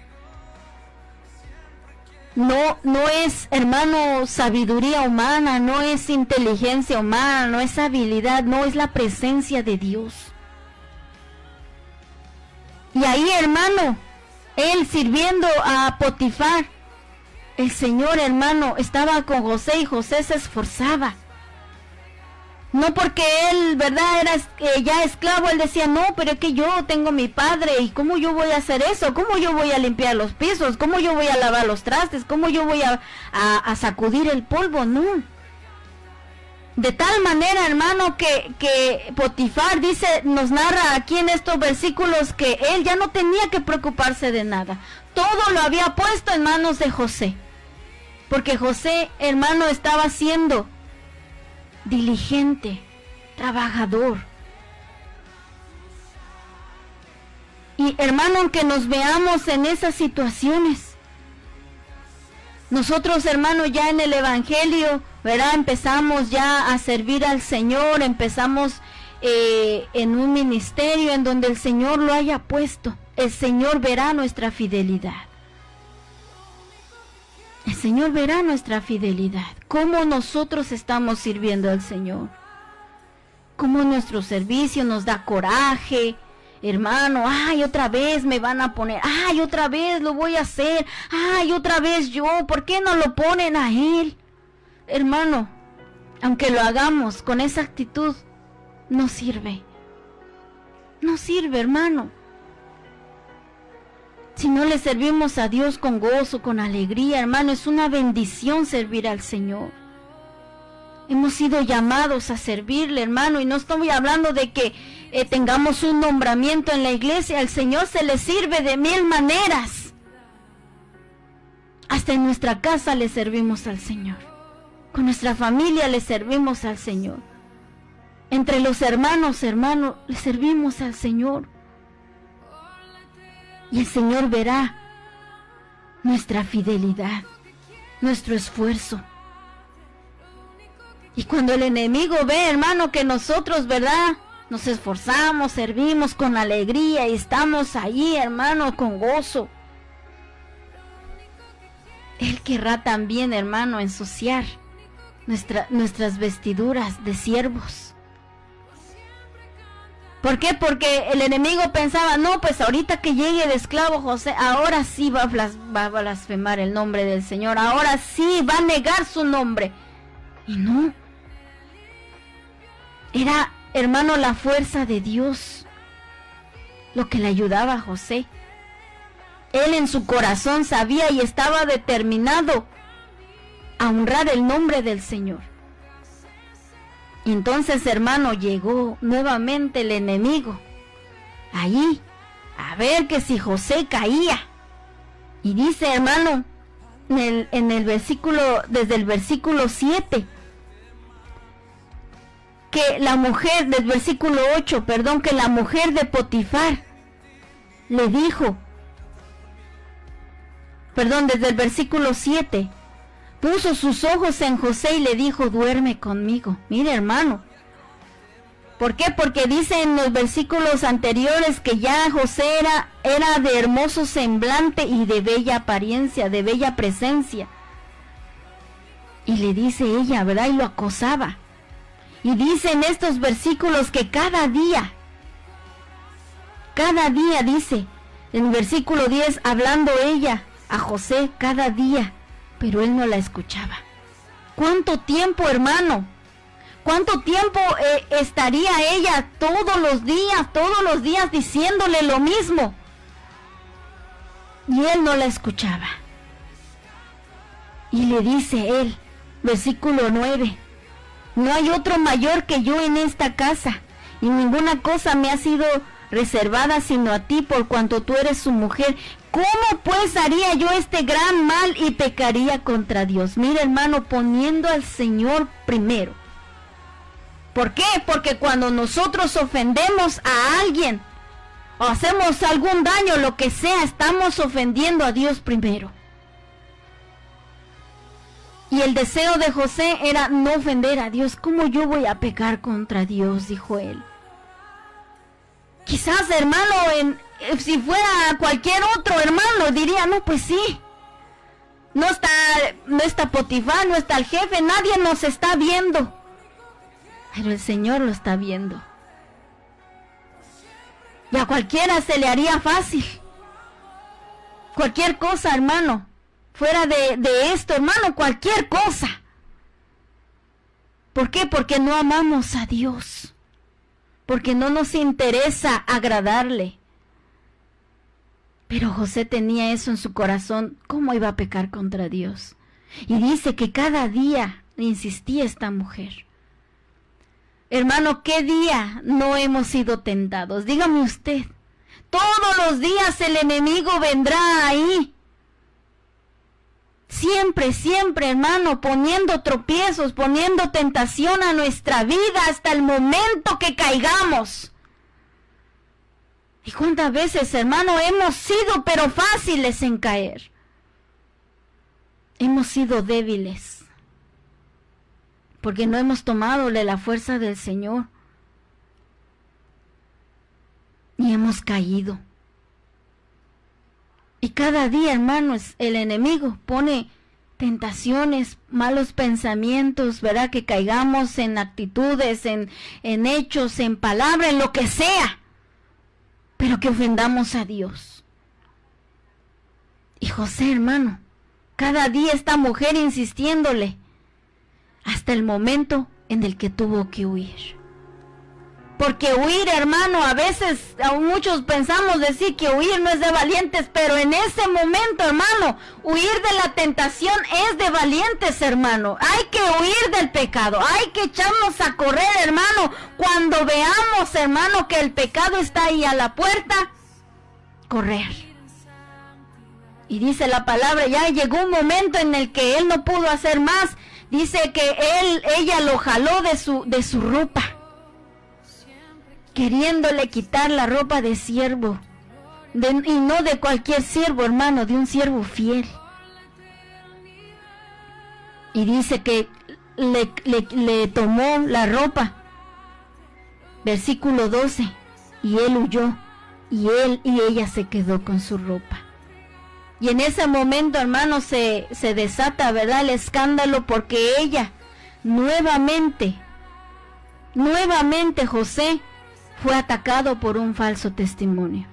No es, hermano, sabiduría humana, no es inteligencia humana, no es habilidad, no es la presencia de Dios. Y ahí, hermano, él sirviendo a Potifar, el Señor, hermano, estaba con José y José se esforzaba. No porque él, ¿verdad?, era ya esclavo, él decía, no, pero es que yo tengo mi padre, ¿y cómo yo voy a hacer eso? ¿Cómo yo voy a limpiar los pisos? ¿Cómo yo voy a lavar los trastes? ¿Cómo yo voy a sacudir el polvo? No. De tal manera, hermano, que Potifar dice, nos narra aquí en estos versículos que él ya no tenía que preocuparse de nada. Todo lo había puesto en manos de José. Porque José, hermano, estaba siendo diligente, trabajador. Y hermano, aunque nos veamos en esas situaciones, nosotros, hermano, ya en el Evangelio, ¿verdad?, empezamos ya a servir al Señor, empezamos en un ministerio en donde el Señor lo haya puesto. El Señor verá nuestra fidelidad. El Señor verá nuestra fidelidad. Cómo nosotros estamos sirviendo al Señor. Cómo nuestro servicio nos da coraje. Hermano, ay, otra vez me van a poner. Ay, otra vez lo voy a hacer. Ay, otra vez yo. ¿Por qué no lo ponen a él? Hermano, aunque lo hagamos con esa actitud, no sirve. No sirve, hermano. Si no le servimos a Dios con gozo, con alegría, hermano, es una bendición servir al Señor. Hemos sido llamados a servirle, hermano, y no estoy hablando de que tengamos un nombramiento en la iglesia. Al Señor se le sirve de 1000 maneras. Hasta en nuestra casa le servimos al Señor. Con nuestra familia le servimos al Señor. Entre los hermanos, le servimos al Señor. Y el Señor verá nuestra fidelidad, nuestro esfuerzo. Y cuando el enemigo ve, hermano, que nosotros, ¿verdad?, nos esforzamos, servimos con alegría y estamos ahí, hermano, con gozo, Él querrá también, hermano, ensuciar nuestras vestiduras de siervos. ¿Por qué? Porque el enemigo pensaba, no, pues ahorita que llegue el esclavo José, ahora sí va a blasfemar el nombre del Señor, ahora sí va a negar su nombre. Y no. Era, hermano, la fuerza de Dios lo que le ayudaba a José. Él en su corazón sabía y estaba determinado a honrar el nombre del Señor. Y entonces, hermano, llegó nuevamente el enemigo allí a ver que si José caía. Y dice, hermano, en el versículo, desde el versículo 7, que la mujer, del versículo 8, perdón, que la mujer de Potifar le dijo, perdón, desde el versículo 7, puso sus ojos en José y le dijo, duerme conmigo. Mire, hermano, ¿por qué? Porque dice en los versículos anteriores que ya José era de hermoso semblante y de bella apariencia, de bella presencia. Y le dice ella, ¿verdad? Y lo acosaba. Y dice en estos versículos que cada día dice, en el versículo 10, hablando ella a José cada día, pero él no la escuchaba. ¿Cuánto tiempo, hermano? ¿Cuánto tiempo estaría ella todos los días diciéndole lo mismo? Y él no la escuchaba. Y le dice él, versículo 9, no hay otro mayor que yo en esta casa, y ninguna cosa me ha sido reservada sino a ti, por cuanto tú eres su mujer. ¿Cómo pues haría yo este gran mal y pecaría contra Dios? Mira, hermano, poniendo al Señor primero. ¿Por qué? Porque cuando nosotros ofendemos a alguien o hacemos algún daño, lo que sea, estamos ofendiendo a Dios primero. Y el deseo de José era no ofender a Dios. ¿Cómo yo voy a pecar contra Dios?, dijo él. Quizás, hermano, si fuera cualquier otro hermano, diría, no, pues sí. No está Potifar, no está el jefe, nadie nos está viendo. Pero el Señor lo está viendo. Y a cualquiera se le haría fácil. Cualquier cosa, hermano. Fuera de esto, hermano, cualquier cosa. ¿Por qué? Porque no amamos a Dios. Porque no nos interesa agradarle. Pero José tenía eso en su corazón. ¿Cómo iba a pecar contra Dios? Y dice que cada día le insistía esta mujer. Hermano, ¿qué día no hemos sido tentados? Dígame usted. Todos los días el enemigo vendrá ahí. Siempre, siempre, hermano, poniendo tropiezos, poniendo tentación a nuestra vida hasta el momento que caigamos. ¿Y cuántas veces, hermano, hemos sido pero fáciles en caer? Hemos sido débiles, porque no hemos tomado la fuerza del Señor. Y hemos caído. Y cada día, hermanos, el enemigo pone tentaciones, malos pensamientos, ¿verdad? Que caigamos en actitudes, en hechos, en palabras, en lo que sea, pero que ofendamos a Dios. Y José, hermano, cada día esta mujer insistiéndole, hasta el momento en el que tuvo que huir. Porque huir, hermano, a veces, aún muchos pensamos decir que huir no es de valientes, pero en ese momento, hermano, huir de la tentación es de valientes, hermano. Hay que huir del pecado, hay que echarnos a correr, hermano. Cuando veamos, hermano, que el pecado está ahí a la puerta, correr. Y dice la palabra, ya llegó un momento en el que él no pudo hacer más. Dice que ella lo jaló de su ropa, queriéndole quitar la ropa de siervo, y no de cualquier siervo, hermano, de un siervo fiel. Y dice que le tomó la ropa, versículo 12, y él huyó, y ella se quedó con su ropa. Y en ese momento, hermano, se desata, ¿verdad?, el escándalo, porque ella, nuevamente José fue atacado por un falso testimonio.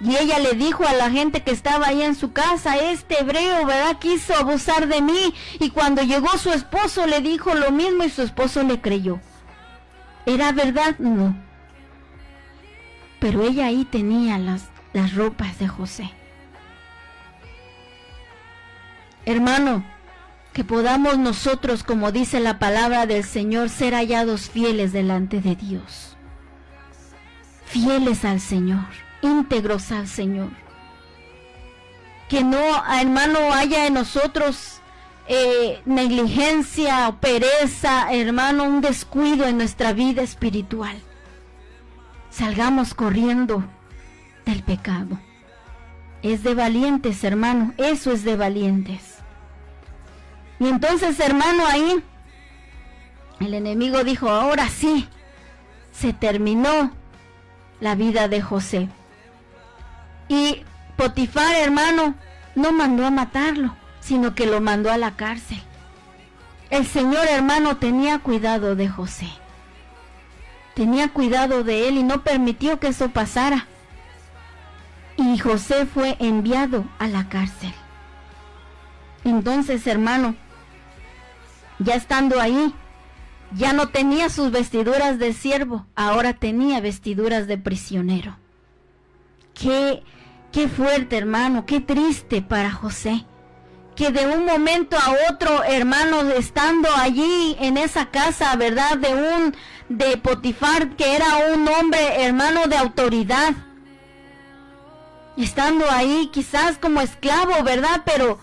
Y ella le dijo a la gente que estaba ahí en su casa, este hebreo, ¿verdad?, quiso abusar de mí. Y cuando llegó su esposo le dijo lo mismo y su esposo le creyó. ¿Era verdad? No. Pero ella ahí tenía las ropas de José. Hermano, que podamos nosotros, como dice la palabra del Señor, ser hallados fieles delante de Dios. Fieles al Señor, íntegros al Señor. Que no, hermano, haya en nosotros negligencia o pereza, hermano, un descuido en nuestra vida espiritual. Salgamos corriendo del pecado. Es de valientes, hermano, eso es de valientes. Y entonces, hermano, ahí el enemigo dijo, ahora sí, se terminó la vida de José. Y Potifar, hermano, no mandó a matarlo, sino que lo mandó a la cárcel. El Señor, hermano, tenía cuidado de José. Tenía cuidado de él y no permitió que eso pasara. Y José fue enviado a la cárcel. Entonces, hermano, ya estando ahí, ya no tenía sus vestiduras de siervo, ahora tenía vestiduras de prisionero. Qué fuerte, hermano, qué triste para José, que de un momento a otro, hermano, estando allí en esa casa, ¿verdad?, de Potifar, que era un hombre, hermano, de autoridad, estando ahí quizás como esclavo, ¿verdad?, pero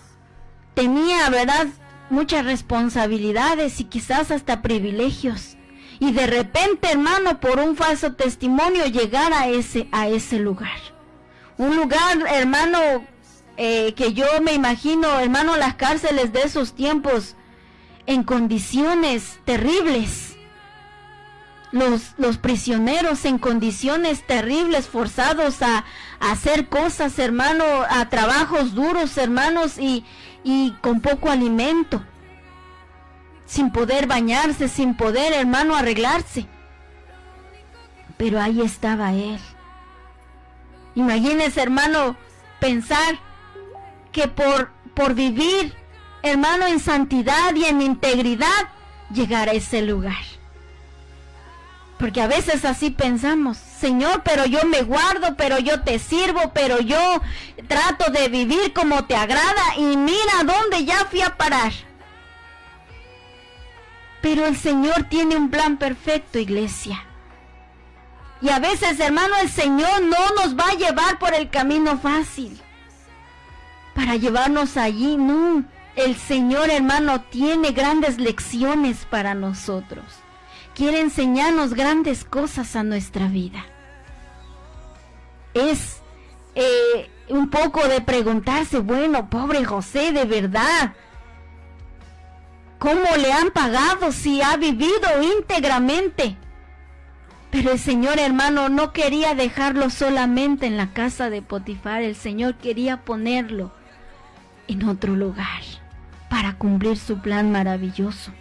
tenía, ¿verdad?, muchas responsabilidades y quizás hasta privilegios. Y de repente, hermano, por un falso testimonio llegar a ese lugar. Un lugar, hermano, que yo me imagino, hermano, las cárceles de esos tiempos en condiciones terribles. Los prisioneros en condiciones terribles, forzados a hacer cosas, hermano, a trabajos duros, hermanos, y con poco alimento, sin poder bañarse, sin poder, hermano, arreglarse. Pero ahí estaba él. Imagínese, hermano, pensar que por vivir, hermano, en santidad y en integridad, llegar a ese lugar. Porque a veces así pensamos, Señor, pero yo me guardo, pero yo te sirvo, pero yo trato de vivir como te agrada, y mira dónde ya fui a parar. Pero el Señor tiene un plan perfecto, iglesia. Y a veces, hermano, el Señor no nos va a llevar por el camino fácil para llevarnos allí, no. El Señor, hermano, tiene grandes lecciones para nosotros. Quiere enseñarnos grandes cosas a nuestra vida. Es un poco de preguntarse, bueno, pobre José, de verdad, ¿cómo le han pagado si ha vivido íntegramente? Pero el Señor, hermano, no quería dejarlo solamente en la casa de Potifar. El Señor quería ponerlo en otro lugar para cumplir su plan maravilloso.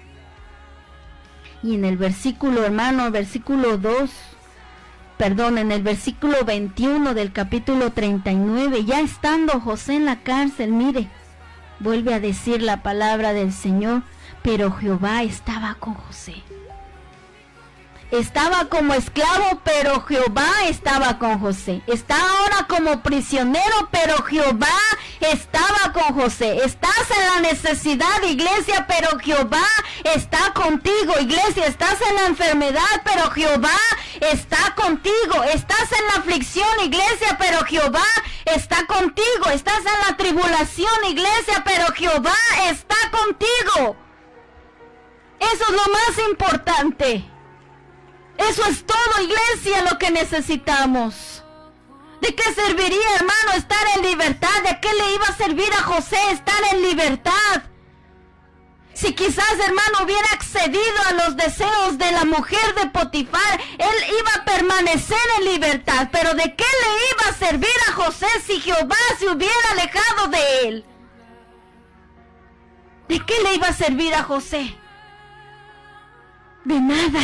Y en el versículo, hermano, versículo 2, perdón, en el versículo 21 del capítulo 39, ya estando José en la cárcel, mire, vuelve a decir la palabra del Señor, pero Jehová estaba con José. estaba como esclavo, pero Jehová estaba con José. Está ahora como prisionero, pero Jehová estaba con José. Estás en la necesidad, iglesia, pero Jehová está contigo. Iglesia, estás en la enfermedad, pero Jehová está contigo. Estás en la aflicción, iglesia, pero Jehová está contigo. Estás en la tribulación, iglesia, pero Jehová está contigo. Eso es lo más importante. Eso es todo, iglesia, lo que necesitamos. ¿De qué serviría, hermano, estar en libertad? ¿De qué le iba a servir a José estar en libertad? Si quizás, hermano, hubiera accedido a los deseos de la mujer de Potifar, él iba a permanecer en libertad. Pero ¿de qué le iba a servir a José si Jehová se hubiera alejado de él? ¿De qué le iba a servir a José? De nada.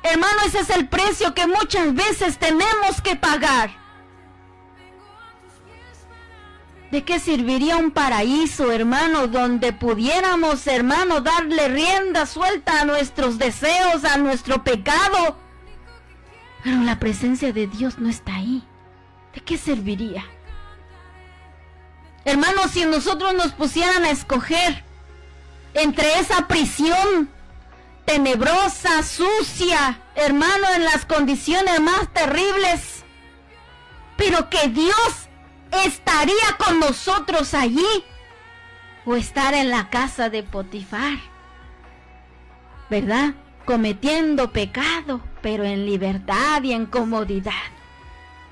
Hermano, ese es el precio que muchas veces tenemos que pagar. ¿De qué serviría un paraíso, hermano, donde pudiéramos, hermano, darle rienda suelta a nuestros deseos, a nuestro pecado? Pero la presencia de Dios no está ahí. ¿De qué serviría? Hermano, si nosotros nos pusieran a escoger entre esa prisión tenebrosa, sucia, hermano, en las condiciones más terribles, pero que Dios estaría con nosotros allí, o estar en la casa de Potifar, ¿verdad? Cometiendo pecado, pero en libertad y en comodidad.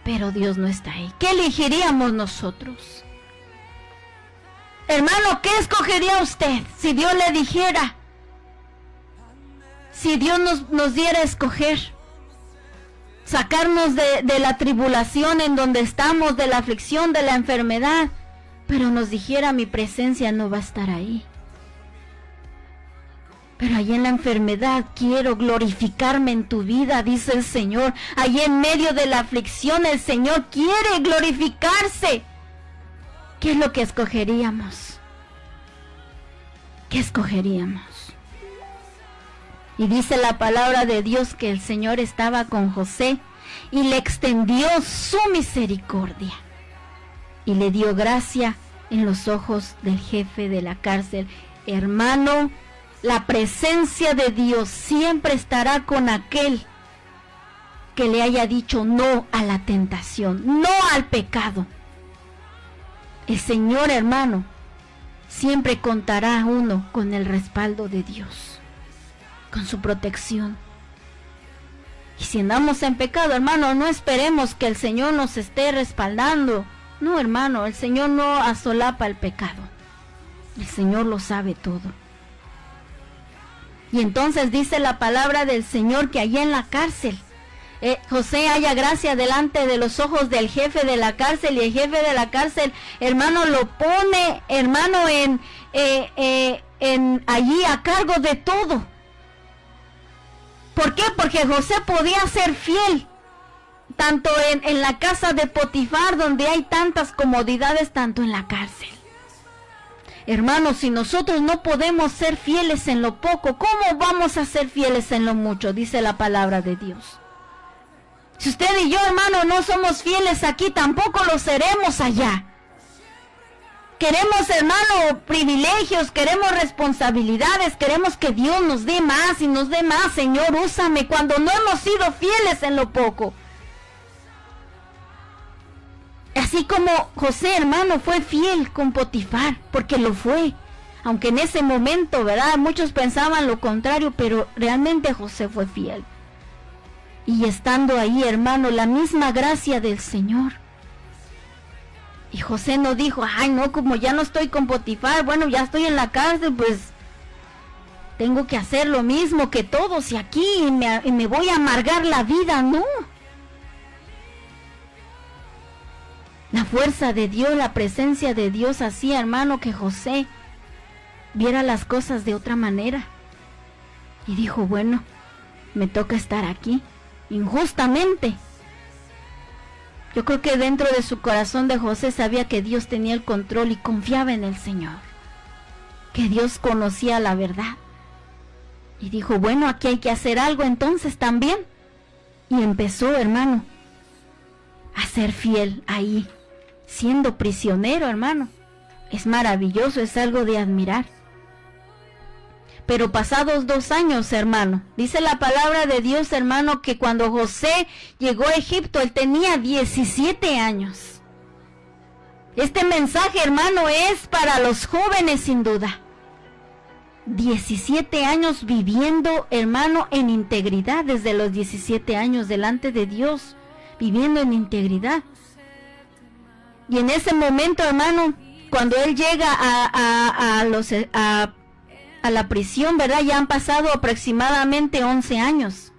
Pero Dios no está ahí. ¿Qué elegiríamos nosotros? Hermano, ¿qué escogería usted si Dios le dijera? Si Dios nos diera a escoger, sacarnos de la tribulación en donde estamos, de la aflicción, de la enfermedad, pero nos dijera, mi presencia no va a estar ahí. Pero allí en la enfermedad quiero glorificarme en tu vida, dice el Señor. Allí en medio de la aflicción el Señor quiere glorificarse. ¿Qué es lo que escogeríamos? ¿Qué escogeríamos? Y dice la palabra de Dios que el Señor estaba con José y le extendió su misericordia y le dio gracia en los ojos del jefe de la cárcel. Hermano, la presencia de Dios siempre estará con aquel que le haya dicho no a la tentación, no al pecado. El Señor, hermano, siempre contará uno con el respaldo de Dios, con su protección. Y si andamos en pecado, hermano, no esperemos que el Señor nos esté respaldando. No, hermano, el Señor no asolapa el pecado. El Señor lo sabe todo. Y entonces dice la palabra del Señor que allí en la cárcel, José halla gracia delante de los ojos del jefe de la cárcel, y el jefe de la cárcel, hermano, lo pone, hermano, allí a cargo de todo. ¿Por qué? Porque José podía ser fiel, tanto en la casa de Potifar, donde hay tantas comodidades, tanto en la cárcel. Hermanos, si nosotros no podemos ser fieles en lo poco, ¿cómo vamos a ser fieles en lo mucho? Dice la palabra de Dios. Si usted y yo, hermano, no somos fieles aquí, tampoco lo seremos allá. Queremos, hermano, privilegios, queremos responsabilidades, queremos que Dios nos dé más y nos dé más. Señor, úsame, cuando no hemos sido fieles en lo poco. Así como José, hermano, fue fiel con Potifar, porque lo fue. Aunque en ese momento, ¿verdad?, muchos pensaban lo contrario, pero realmente José fue fiel. Y estando ahí, hermano, la misma gracia del Señor. Y José no dijo, ay no, como ya no estoy con Potifar, bueno, ya estoy en la cárcel, pues tengo que hacer lo mismo que todos y aquí me voy a amargar la vida. No. La fuerza de Dios, la presencia de Dios hacía, hermano, que José viera las cosas de otra manera. Y dijo, bueno, me toca estar aquí, injustamente. Yo creo que dentro de su corazón de José sabía que Dios tenía el control y confiaba en el Señor, que Dios conocía la verdad. Y dijo, bueno, aquí hay que hacer algo entonces también. Y empezó, hermano, a ser fiel ahí, siendo prisionero, hermano. Es maravilloso, es algo de admirar. Pero pasados 2 años, hermano, dice la palabra de Dios, hermano, que cuando José llegó a Egipto, él tenía 17 años. Este mensaje, hermano, es para los jóvenes sin duda. 17 años viviendo, hermano, en integridad, desde los 17 años delante de Dios, viviendo en integridad. Y en ese momento, hermano, cuando él llega a la prisión, ¿verdad? Ya han pasado aproximadamente 11 años.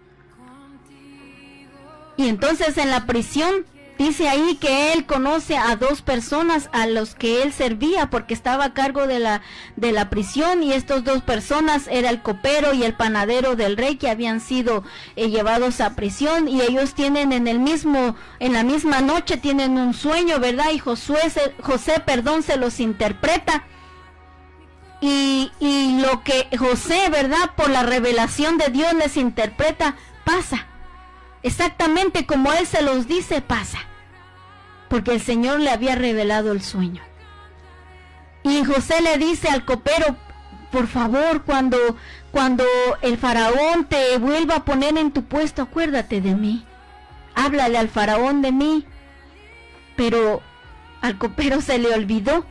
Y entonces en la prisión dice ahí que él conoce a 2 personas a los que él servía, porque estaba a cargo de la prisión, y estas 2 personas era el copero y el panadero del rey, que habían sido llevados a prisión, y ellos tienen en la misma noche tienen un sueño, ¿verdad? Y José, se los interpreta. Y lo que José, ¿verdad?, por la revelación de Dios les interpreta, pasa. Exactamente como él se los dice, pasa. Porque el Señor le había revelado el sueño. Y José le dice al copero, por favor, cuando el faraón te vuelva a poner en tu puesto, acuérdate de mí. Háblale al faraón de mí. Pero al copero se le olvidó.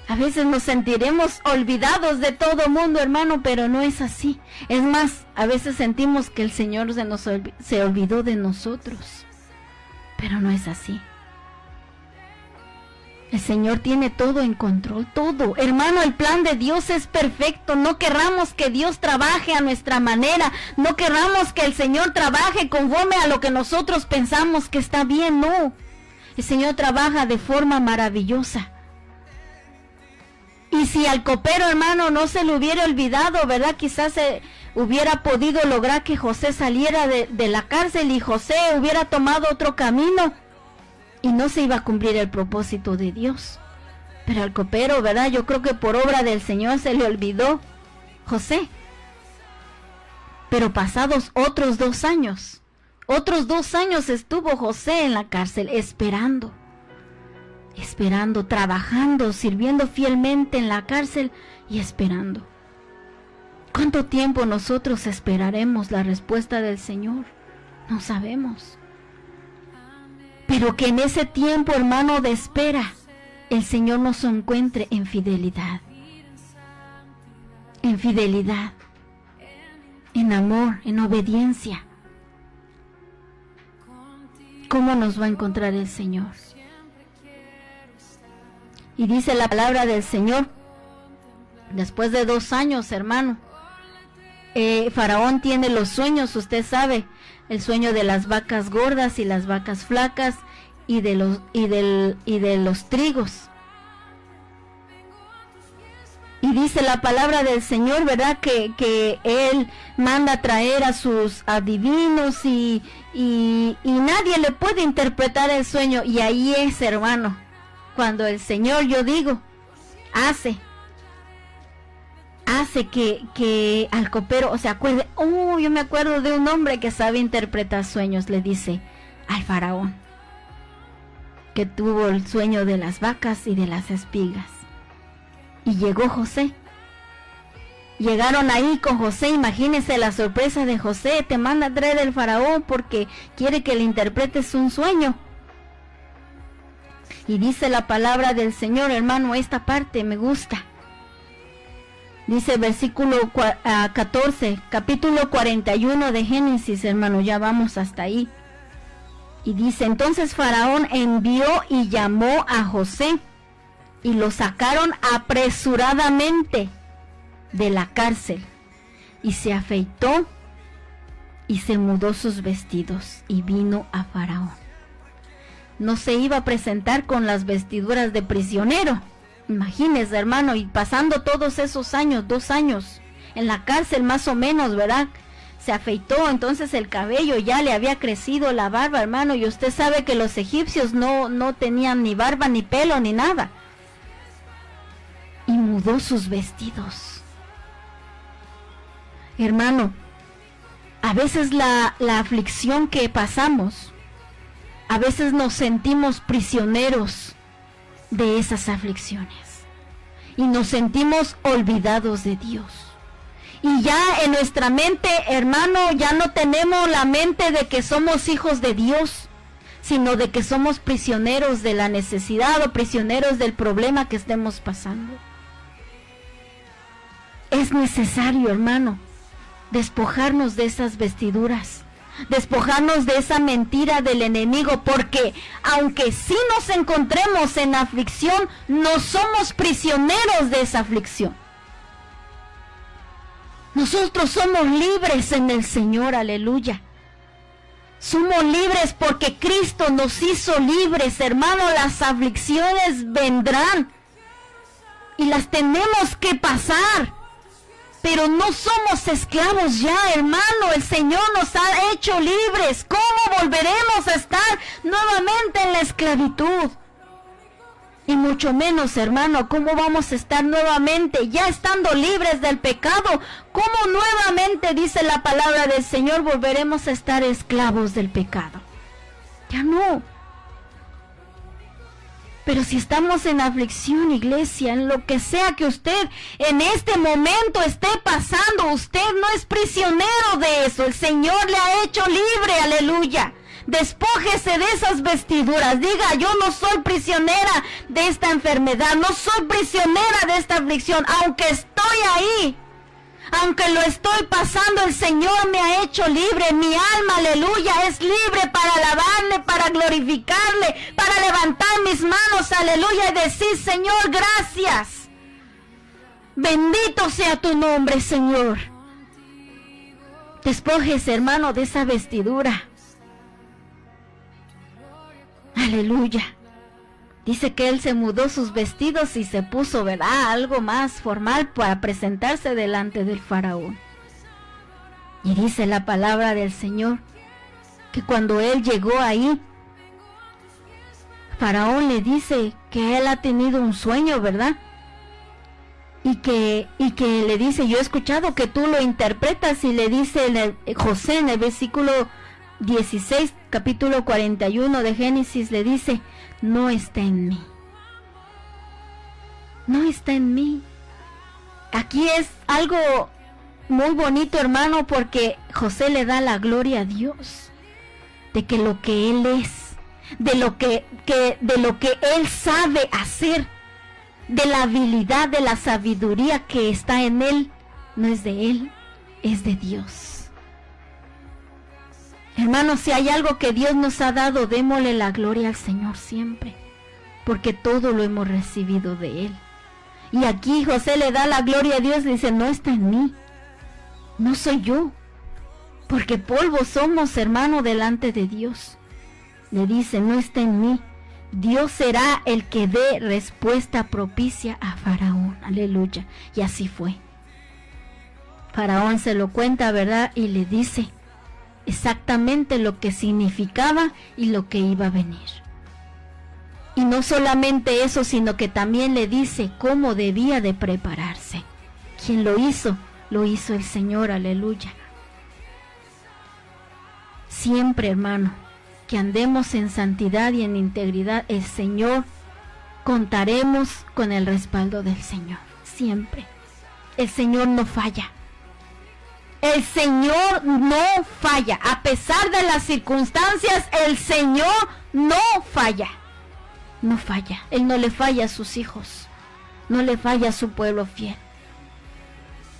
A veces nos sentiremos olvidados de todo mundo, hermano, pero no es así. Es más, a veces sentimos que el Señor se olvidó de nosotros, pero no es así. El Señor tiene todo en control, todo. Hermano, el plan de Dios es perfecto. No querramos que Dios trabaje a nuestra manera. No querramos que el Señor trabaje conforme a lo que nosotros pensamos que está bien. No. El Señor trabaja de forma maravillosa. Y si al copero, hermano, no se le hubiera olvidado, ¿verdad? Quizás se hubiera podido lograr que José saliera de la cárcel y José hubiera tomado otro camino y no se iba a cumplir el propósito de Dios. Pero al copero, ¿verdad? Yo creo que por obra del Señor se le olvidó José. Pero pasados otros 2 años estuvo José en la cárcel esperando, trabajando, sirviendo fielmente en la cárcel y esperando. ¿Cuánto tiempo nosotros esperaremos la respuesta del Señor? No sabemos. Pero que en ese tiempo, hermano, de espera, el Señor nos encuentre en fidelidad. En fidelidad, en amor, en obediencia. ¿Cómo nos va a encontrar el Señor? Y dice la palabra del Señor, después de 2 años, hermano, Faraón tiene los sueños, usted sabe, el sueño de las vacas gordas y las vacas flacas y de los trigos. Y dice la palabra del Señor, ¿verdad? Que Él manda traer a sus adivinos y nadie le puede interpretar el sueño. Y ahí es, hermano, cuando el Señor, yo digo, hace que al copero se acuerde. Yo me acuerdo de un hombre que sabe interpretar sueños, le dice al faraón, que tuvo el sueño de las vacas y de las espigas. Y llegó José. Llegaron ahí con José, imagínense la sorpresa de José, te manda a traer el faraón porque quiere que le interpretes un sueño. Y dice la palabra del Señor, hermano, esta parte me gusta. Dice versículo 14, capítulo 41 de Génesis, hermano, ya vamos hasta ahí. Y dice, entonces Faraón envió y llamó a José, y lo sacaron apresuradamente de la cárcel, y se afeitó, y se mudó sus vestidos, y vino a Faraón. No se iba a presentar con las vestiduras de prisionero. Imagínese, hermano, y pasando todos esos años, 2 años, en la cárcel más o menos, ¿verdad? Se afeitó, entonces el cabello ya le había crecido, la barba, hermano, y usted sabe que los egipcios no tenían ni barba, ni pelo, ni nada. Y mudó sus vestidos. Hermano, a veces la aflicción que pasamos, a veces nos sentimos prisioneros de esas aflicciones y nos sentimos olvidados de Dios. Y ya en nuestra mente, hermano, ya no tenemos la mente de que somos hijos de Dios, sino de que somos prisioneros de la necesidad o prisioneros del problema que estemos pasando. Es necesario, hermano, despojarnos de esas vestiduras, despojarnos de esa mentira del enemigo, porque aunque sí nos encontremos en aflicción, no somos prisioneros de esa aflicción. Nosotros somos libres en el Señor, aleluya. Somos libres porque Cristo nos hizo libres, hermano. Las aflicciones vendrán y las tenemos que pasar, pero no somos esclavos ya, hermano. El Señor nos ha hecho libres. ¿Cómo volveremos a estar nuevamente en la esclavitud? Y mucho menos, hermano, ¿cómo vamos a estar nuevamente ya estando libres del pecado? ¿Cómo nuevamente, dice la palabra del Señor, volveremos a estar esclavos del pecado? Ya no. Pero si estamos en aflicción, iglesia, en lo que sea que usted en este momento esté pasando, usted no es prisionero de eso. El Señor le ha hecho libre, aleluya. Despójese de esas vestiduras. Diga, yo no soy prisionera de esta enfermedad, no soy prisionera de esta aflicción. Aunque estoy ahí, aunque lo estoy pasando, el Señor me ha hecho libre. Mi alma, aleluya, es libre para alabarle, para glorificarle, para levantar mis manos, aleluya, y decir, Señor, gracias. Bendito sea tu nombre, Señor. Despójese, hermano, de esa vestidura. Aleluya. Dice que él se mudó sus vestidos y se puso, ¿verdad?, algo más formal para presentarse delante del faraón. Y dice la palabra del Señor que cuando él llegó ahí, faraón le dice que él ha tenido un sueño, ¿verdad? Y que le dice, yo he escuchado que tú lo interpretas, y le dice José en el versículo 16, capítulo 41 de Génesis, le dice, no está en mí. No está en mí. Aquí es algo muy bonito, hermano, porque José le da la gloria a Dios de que lo que él es, de lo que él sabe hacer, de la habilidad, de la sabiduría que está en él, no es de él, es de Dios. Hermanos, si hay algo que Dios nos ha dado, démosle la gloria al Señor siempre, porque todo lo hemos recibido de Él. Y aquí José le da la gloria a Dios, le dice, no está en mí, no soy yo, porque polvo somos, hermano, delante de Dios. Le dice, no está en mí, Dios será el que dé respuesta propicia a Faraón, aleluya. Y así fue. Faraón se lo cuenta, ¿verdad? Y le dice exactamente lo que significaba y lo que iba a venir. Y no solamente eso, sino que también le dice cómo debía de prepararse. ¿Quién lo hizo? Lo hizo el Señor, aleluya. Siempre, hermano, que andemos en santidad y en integridad, el Señor, contaremos con el respaldo del Señor. Siempre. El Señor no falla. El Señor no falla. A pesar de las circunstancias, el Señor no falla. No falla. Él no le falla a sus hijos. No le falla a su pueblo fiel.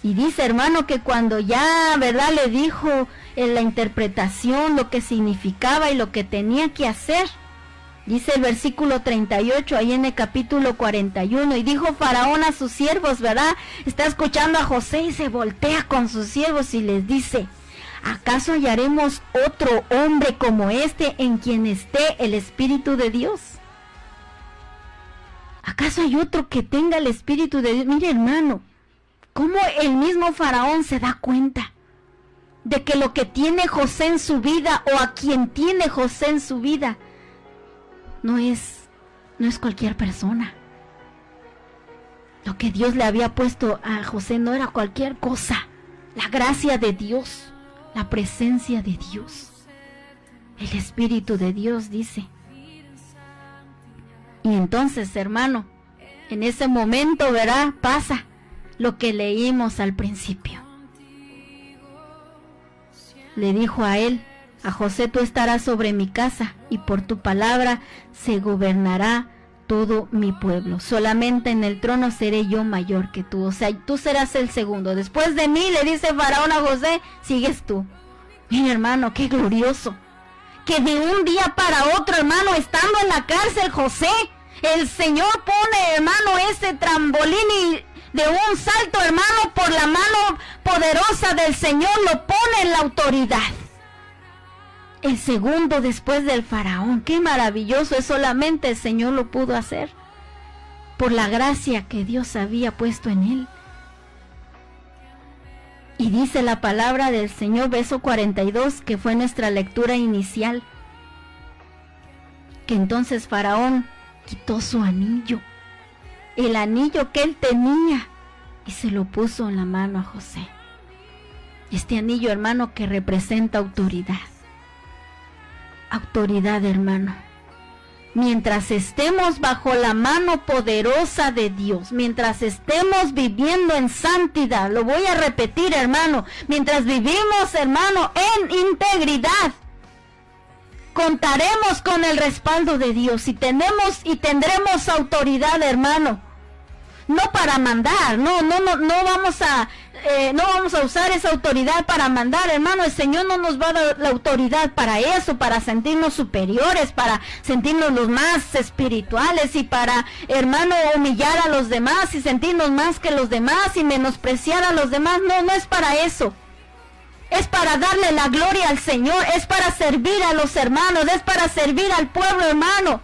Y dice, hermano, que cuando ya, ¿verdad?, le dijo en la interpretación lo que significaba y lo que tenía que hacer, dice el versículo 38, ahí en el capítulo 41, y dijo Faraón a sus siervos, ¿verdad? Está escuchando a José y se voltea con sus siervos y les dice, ¿acaso hallaremos otro hombre como este en quien esté el Espíritu de Dios? ¿Acaso hay otro que tenga el Espíritu de Dios? Mire, hermano, cómo el mismo Faraón se da cuenta de que lo que tiene José en su vida, o a quien tiene José en su vida, no es cualquier persona. Lo que Dios le había puesto a José no era cualquier cosa. la gracia de Dios, la presencia de Dios, el Espíritu de Dios, dice. Y entonces, hermano, en ese momento, verá, pasa lo que leímos al principio. Le dijo a él, a José: tú estarás sobre mi casa, y por tu palabra se gobernará todo mi pueblo. Solamente en el trono seré yo mayor que tú. O sea, tú serás el segundo. Después de mí, le dice Faraón a José, sigues tú. Mi hermano, qué glorioso. Que de un día para otro, hermano, estando en la cárcel, José, el Señor pone, hermano, ese trampolín y de un salto, hermano, por la mano poderosa del Señor, lo pone en la autoridad. El segundo después del Faraón. Qué maravilloso, es solamente el Señor lo pudo hacer, por la gracia que Dios había puesto en él. Y dice la palabra del Señor, verso 42, que fue nuestra lectura inicial, que entonces Faraón quitó su anillo, el anillo que él tenía, y se lo puso en la mano a José. Este anillo, hermano, que representa autoridad. Autoridad, hermano. Mientras estemos bajo la mano poderosa de Dios, mientras estemos viviendo en santidad, lo voy a repetir, hermano, mientras vivimos, hermano, en integridad, contaremos con el respaldo de Dios y tendremos autoridad, hermano. No para mandar, no vamos a usar esa autoridad para mandar, hermano. El Señor no nos va a dar la autoridad para eso, para sentirnos superiores, para sentirnos los más espirituales y para, hermano, humillar a los demás y sentirnos más que los demás y menospreciar a los demás. No es para eso. Es para darle la gloria al Señor, es para servir a los hermanos, es para servir al pueblo, hermano.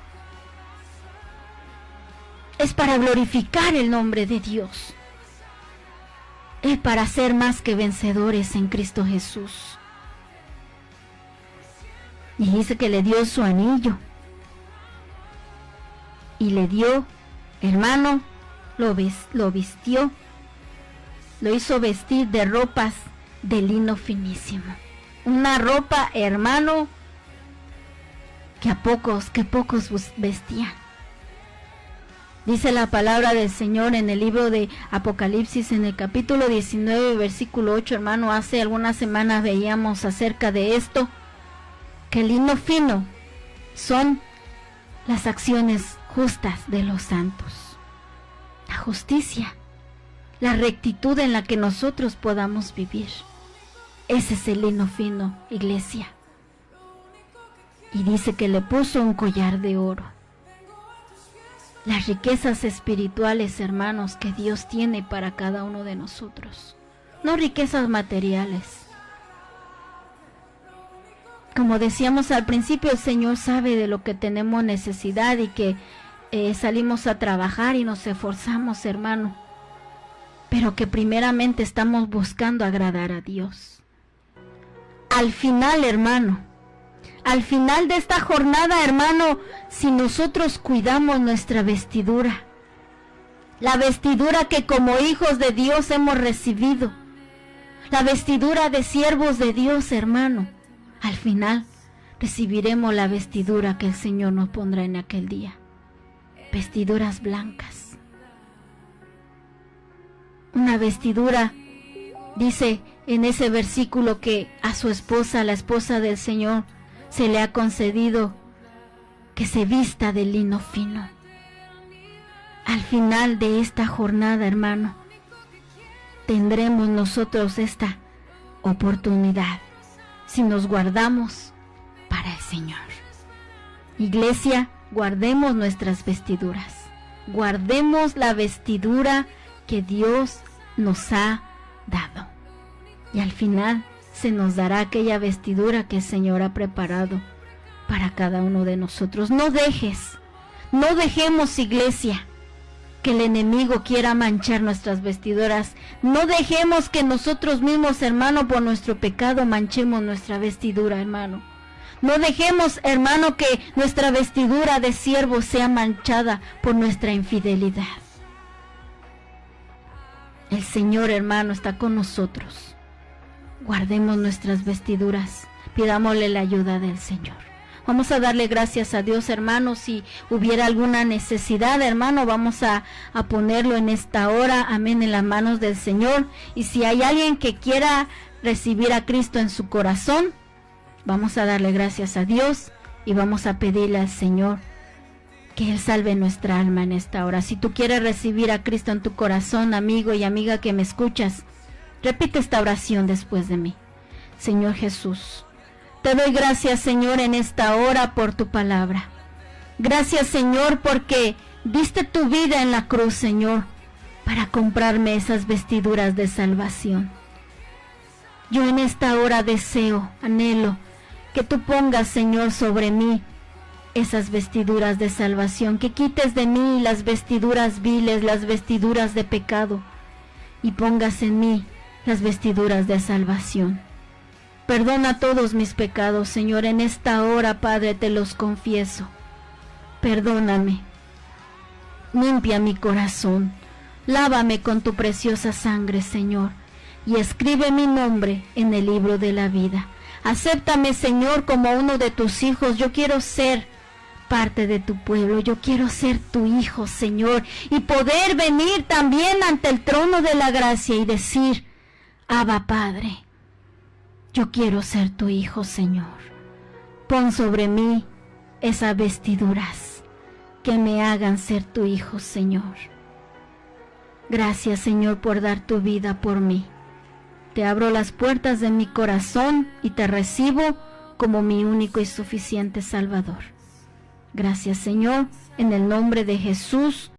Es para glorificar el nombre de Dios. Es para ser más que vencedores en Cristo Jesús. Y dice que le dio su anillo. Y le dio, hermano, lo vistió. Lo hizo vestir de ropas de lino finísimo. Una ropa, hermano, que pocos vestían. Dice la palabra del Señor en el libro de Apocalipsis, en el capítulo 19, versículo 8, hermano. Hace algunas semanas veíamos acerca de esto, que el lino fino son las acciones justas de los santos. La justicia, la rectitud en la que nosotros podamos vivir. Ese es el lino fino, iglesia. Y dice que le puso un collar de oro. Las riquezas espirituales, hermanos, que Dios tiene para cada uno de nosotros. No riquezas materiales. Como decíamos al principio, el Señor sabe de lo que tenemos necesidad y que salimos a trabajar y nos esforzamos, hermano. Pero que primeramente estamos buscando agradar a Dios. Al final, hermano, al final de esta jornada, hermano, si nosotros cuidamos nuestra vestidura, la vestidura que como hijos de Dios hemos recibido, la vestidura de siervos de Dios, hermano, al final recibiremos la vestidura que el Señor nos pondrá en aquel día. Vestiduras blancas. Una vestidura, dice en ese versículo, que a su esposa, la esposa del Señor, se le ha concedido que se vista de lino fino. Al final de esta jornada, hermano, tendremos nosotros esta oportunidad si nos guardamos para el Señor. Iglesia, guardemos nuestras vestiduras. Guardemos la vestidura que Dios nos ha dado. Y al final se nos dará aquella vestidura que el Señor ha preparado para cada uno de nosotros. No dejemos, iglesia, que el enemigo quiera manchar nuestras vestiduras. No dejemos que nosotros mismos, hermano, por nuestro pecado manchemos nuestra vestidura, hermano. No dejemos, hermano, que nuestra vestidura de siervo sea manchada por nuestra infidelidad. El Señor, hermano, está con nosotros. guardemos nuestras vestiduras, pidámosle la ayuda del Señor. Vamos a darle gracias a Dios, hermanos. Si hubiera alguna necesidad, hermano, vamos a ponerlo en esta hora, amén, en las manos del Señor. Y si hay alguien que quiera recibir a Cristo en su corazón, vamos a darle gracias a Dios y vamos a pedirle al Señor que Él salve nuestra alma en esta hora. Si tú quieres recibir a Cristo en tu corazón, amigo y amiga que me escuchas, repite esta oración después de mí. Señor Jesús, te doy gracias, Señor, en esta hora por tu palabra. Gracias, Señor, porque diste tu vida en la cruz, Señor, para comprarme esas vestiduras de salvación. Yo en esta hora deseo, anhelo, que tú pongas, Señor, sobre mí esas vestiduras de salvación, que quites de mí las vestiduras viles, las vestiduras de pecado, y pongas en mí las vestiduras de salvación. Perdona todos mis pecados, Señor, en esta hora, Padre, te los confieso. Perdóname, limpia mi corazón, lávame con tu preciosa sangre, Señor, y escribe mi nombre en el libro de la vida. Acéptame, Señor, como uno de tus hijos. Yo quiero ser parte de tu pueblo, yo quiero ser tu hijo, Señor, y poder venir también ante el trono de la gracia y decir: Abba, Padre, yo quiero ser tu hijo, Señor. Pon sobre mí esas vestiduras que me hagan ser tu hijo, Señor. Gracias, Señor, por dar tu vida por mí. Te abro las puertas de mi corazón y te recibo como mi único y suficiente Salvador. Gracias, Señor, en el nombre de Jesús.